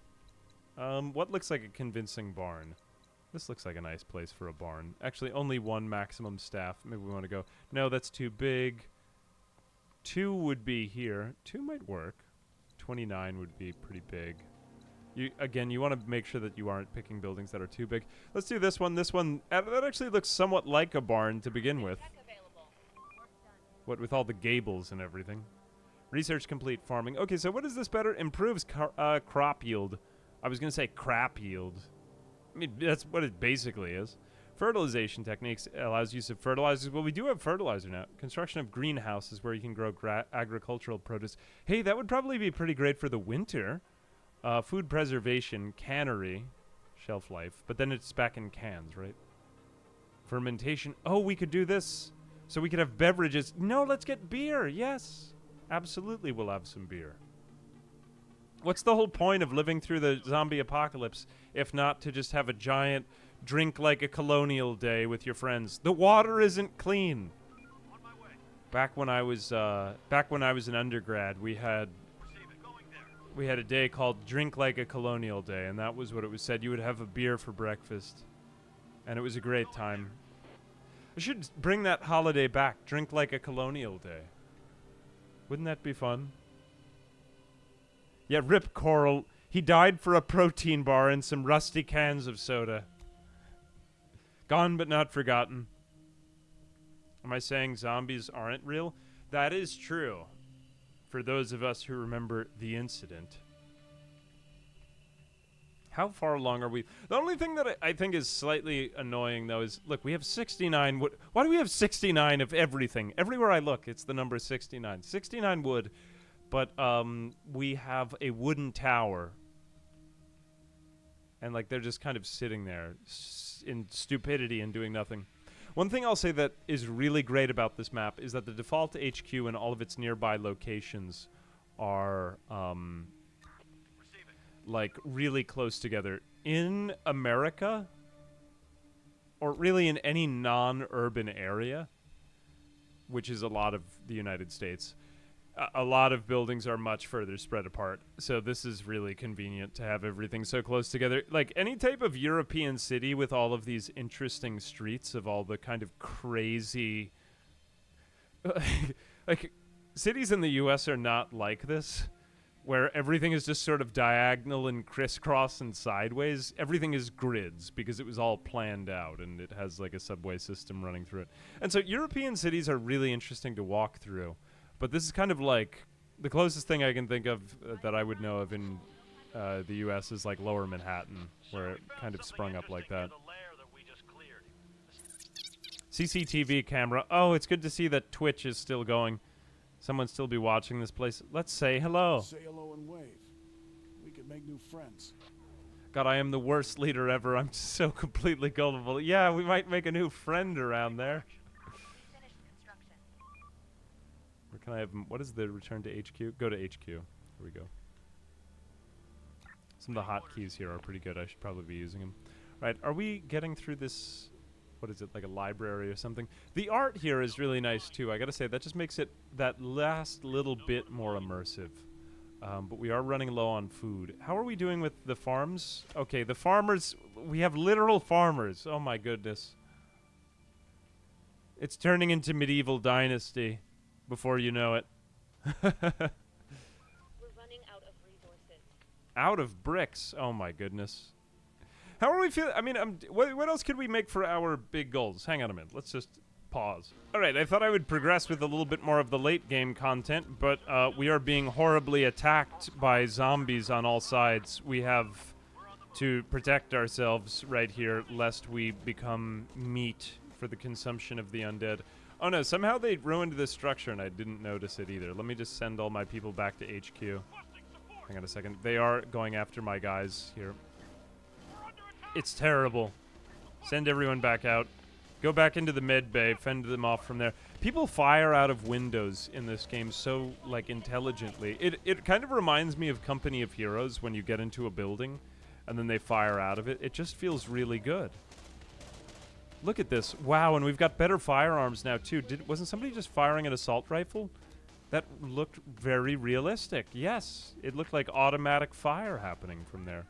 [SPEAKER 1] What looks like a convincing barn? This looks like a nice place for a barn. Actually, only one maximum staff. Maybe we want to go... No, that's too big. 2 would be here. 2 might work. 29 would be pretty big. Again, you want to make sure that you aren't picking buildings that are too big. Let's do this one. This one, that actually looks somewhat like a barn to begin with. What, with all the gables and everything. Research complete. Farming. Okay, so what is this better? Improves crop yield. I was going to say crap yield. I mean, that's what it basically is. Fertilization techniques allows use of fertilizers. Well, we do have fertilizer now. Construction of greenhouses where you can grow agricultural produce. Hey, that would probably be pretty great for the winter. Food preservation, cannery, shelf life. But then it's back in cans, right? Fermentation. Oh, we could do this. So we could have beverages. No, let's get beer. Yes. Absolutely, we'll have some beer. What's the whole point of living through the zombie apocalypse if not to just have a giant drink like a colonial day with your friends? The water isn't clean. Back when I was an undergrad, we had a day called Drink Like a Colonial Day, and that was what it was said. You would have a beer for breakfast, and it was a great time. I should bring that holiday back. Drink Like a Colonial Day. Wouldn't that be fun? Yeah, Rip Coral. He died for a protein bar and some rusty cans of soda. Gone but not forgotten. Am I saying zombies aren't real? That is true. For those of us who remember the incident. How far along are we? The only thing that I think is slightly annoying, though, is, look, we have 69 wood. Why do we have 69 of everything? Everywhere I look, it's the number 69. 69 wood. But we have a wooden tower. And, like, they're just kind of sitting there in stupidity and doing nothing. One thing I'll say that is really great about this map is that the default HQ and all of its nearby locations are, like, really close together. In America, or really in any non-urban area, which is a lot of the United States, a lot of buildings are much further spread apart. So this is really convenient to have everything so close together. Like, any type of European city with all of these interesting streets of all the kind of crazy... like, cities in the U.S. are not like this, where everything is just sort of diagonal and crisscross and sideways. Everything is grids because it was all planned out, and it has, like, a subway system running through it. And so European cities are really interesting to walk through. But this is kind of like the closest thing I can think of that I would know of in the U.S. is like Lower Manhattan, where it kind of sprung up like that. CCTV camera. Oh, it's good to see that Twitch is still going. Someone still be watching this place. Let's say hello.
[SPEAKER 3] Say hello and wave. We could make new friends.
[SPEAKER 1] God, I am the worst leader ever. I'm so completely gullible. Yeah, we might make a new friend around there. Where can I have... What is the return to HQ? Go to HQ. Here we go. Some of the hotkeys here are pretty good. I should probably be using them. Right, are we getting through this... What is it, like a library or something? The art here is really nice, too. I gotta say, that just makes it that last little bit more immersive. But we are running low on food. How are we doing with the farms? Okay, the farmers... We have literal farmers. Oh, my goodness. It's turning into medieval dynasty. Before you know it.
[SPEAKER 2] We're running out of resources.
[SPEAKER 1] Out of bricks? Oh my goodness. How are we feeling? I mean, what else could we make for our big goals? Hang on a minute. Let's just pause. Alright, I thought I would progress with a little bit more of the late game content, but we are being horribly attacked by zombies on all sides. We have to protect ourselves right here, lest we become meat for the consumption of the undead. Oh no, somehow they ruined this structure and I didn't notice it either. Let me just send all my people back to HQ. Hang on a second. They are going after my guys here. It's terrible. Send everyone back out. Go back into the med bay, fend them off from there. People fire out of windows in this game so, like, intelligently. It kind of reminds me of Company of Heroes when you get into a building and then they fire out of it. It just feels really good. Look at this. Wow, and we've got better firearms now, too. Wasn't somebody just firing an assault rifle? That looked very realistic. Yes, it looked like automatic fire happening from there.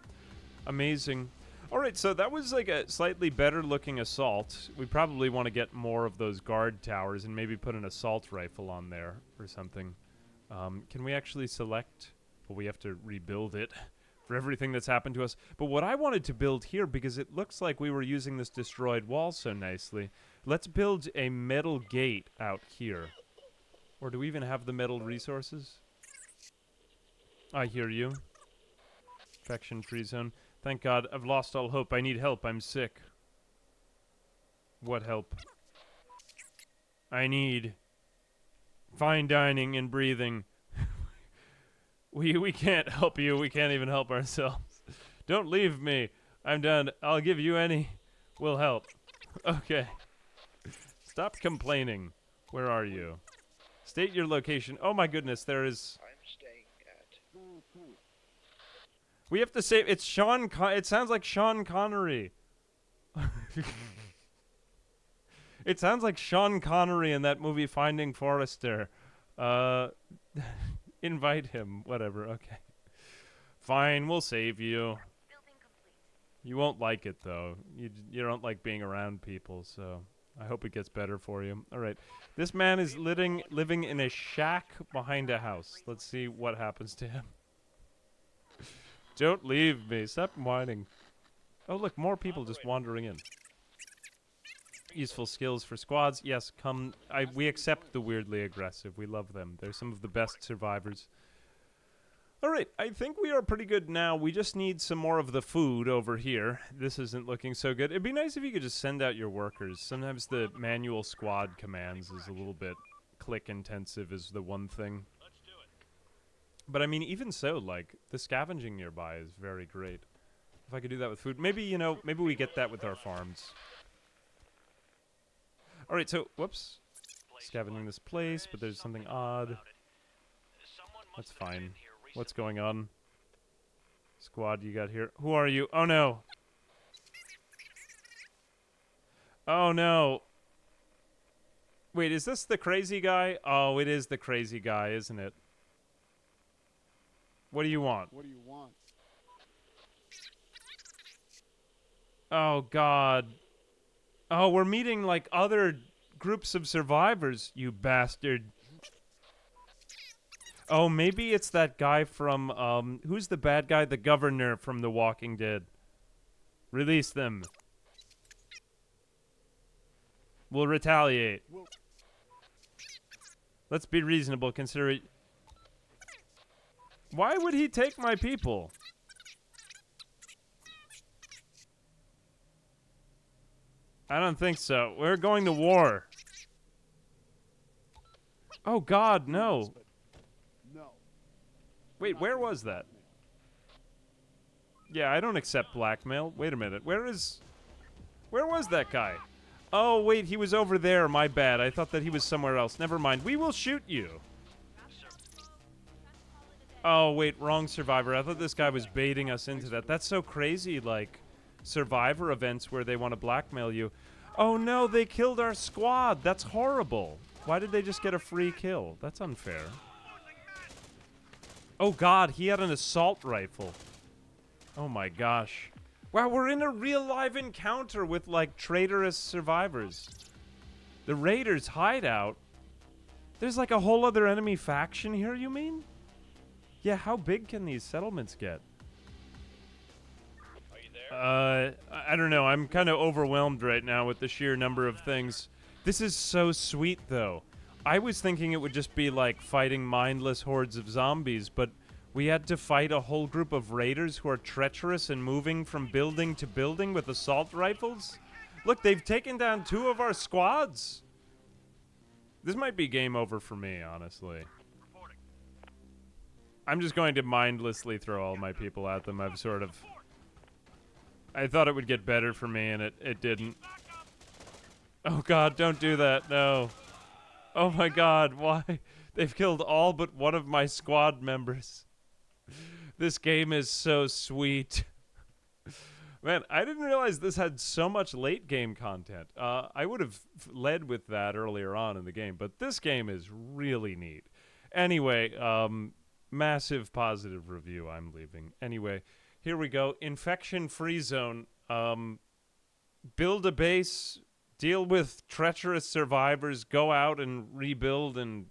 [SPEAKER 1] Amazing. All right, so that was like a slightly better-looking assault. We probably want to get more of those guard towers and maybe put an assault rifle on there or something. Can we actually select? Well, we have to rebuild it. For everything that's happened to us. But what I wanted to build here, because it looks like we were using this destroyed wall so nicely, let's build a metal gate out here. Or do we even have the metal resources? I hear you. Infection-free zone. Thank God, I've lost all hope. I need help. I'm sick. What help? I need fine dining and breathing. We can't help you. We can't even help ourselves. Don't leave me. I'm done. I'll give you any. We'll help. Okay. Stop complaining. Where are you? State your location. Oh my goodness, there is...
[SPEAKER 5] I'm staying at...
[SPEAKER 1] We have to say... It's Sean it sounds like Sean Connery. It sounds like Sean Connery in that movie Finding Forrester. Invite him. Whatever. Okay. Fine, we'll save you. You won't like it, though. You don't like being around people, so I hope it gets better for you. All right. This man is living in a shack behind a house. Let's see what happens to him. Don't leave me. Stop whining. Oh, look, more people just wandering in. Useful skills for squads. Yes, come. We accept the weirdly aggressive. We love them. They're some of the best survivors. All right, I think we are pretty good now. We just need some more of the food over here. This isn't looking so good. It'd be nice if you could just send out your workers. Sometimes the manual squad commands is a little bit click-intensive is the one thing.
[SPEAKER 4] Let's do it.
[SPEAKER 1] But I mean, even so, like, the scavenging nearby is very great. If I could do that with food. Maybe, you know, maybe we get that with our farms. Alright, so, whoops. Scavenging this place, but there's something odd. That's fine. What's going on? Squad you got here. Who are you? Oh no! Oh no! Wait, is this the crazy guy? Oh, it is the crazy guy, isn't it? What do you want?
[SPEAKER 3] What do you want?
[SPEAKER 1] Oh god. Oh, we're meeting like other groups of survivors, you bastard. Oh, maybe it's that guy from, who's the bad guy? The governor from The Walking Dead. Release them. We'll retaliate. Let's be reasonable, consider it. Why would he take my people? I don't think so. We're going to war. Oh god, no.
[SPEAKER 3] No.
[SPEAKER 1] Wait, where was that? Yeah, I don't accept blackmail. Wait a minute. Where was that guy? Oh, wait, he was over there. My bad. I thought that he was somewhere else. Never mind. We will shoot you. Oh, wait, wrong survivor. I thought this guy was baiting us into that. That's so crazy, like, survivor events where they want to blackmail you. Oh, no, they killed our squad. That's horrible. Why did they just get a free kill? That's unfair. Oh, God, he had an assault rifle. Oh, my gosh. Wow, we're in a real-live encounter with, like, traitorous survivors. The Raiders' hideout? There's, like, a whole other enemy faction here, you mean? Yeah, how big can these settlements get?
[SPEAKER 4] Are you there?
[SPEAKER 1] I don't know. I'm kind of overwhelmed right now with the sheer number of things. This is so sweet, though. I was thinking it would just be, like, fighting mindless hordes of zombies, but we had to fight a whole group of raiders who are treacherous and moving from building to building with assault rifles. Look, they've taken down 2 of our squads. This might be game over for me, honestly. I'm just going to mindlessly throw all my people at them. I thought it would get better for me, and it didn't. Oh god, don't do that, no. Oh my god, why? They've killed all but one of my squad members. This game is so sweet. Man, I didn't realize this had so much late game content. I would have led with that earlier on in the game, but this game is really neat. Anyway, massive positive review. I'm leaving. Anyway, here we go. Infection-free zone. Build a base, deal with treacherous survivors, go out and rebuild and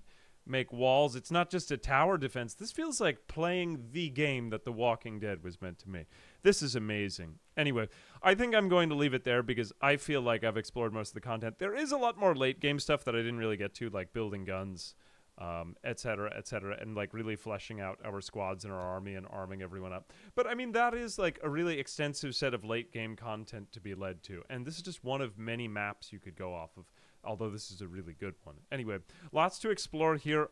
[SPEAKER 1] make walls. It's not just a tower defense. This feels like playing the game that The Walking Dead was meant to me. This is amazing. Anyway, I think I'm going to leave it there because I feel like I've explored most of the content. There is a lot more late game stuff that I didn't really get to, like building guns, etc., and like really fleshing out our squads and our army and arming everyone up. But I mean, that is like a really extensive set of late game content to be led to, and this is just one of many maps you could go off of, although this is a really good one. Anyway, lots to explore here.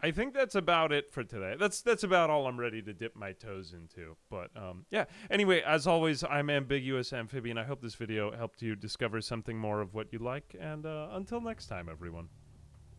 [SPEAKER 1] I think that's about it for today. That's about all I'm ready to dip my toes into. But yeah, anyway, as always, I'm Ambiguous Amphibian. I hope this video helped you discover something more of what you like, and until next time, everyone.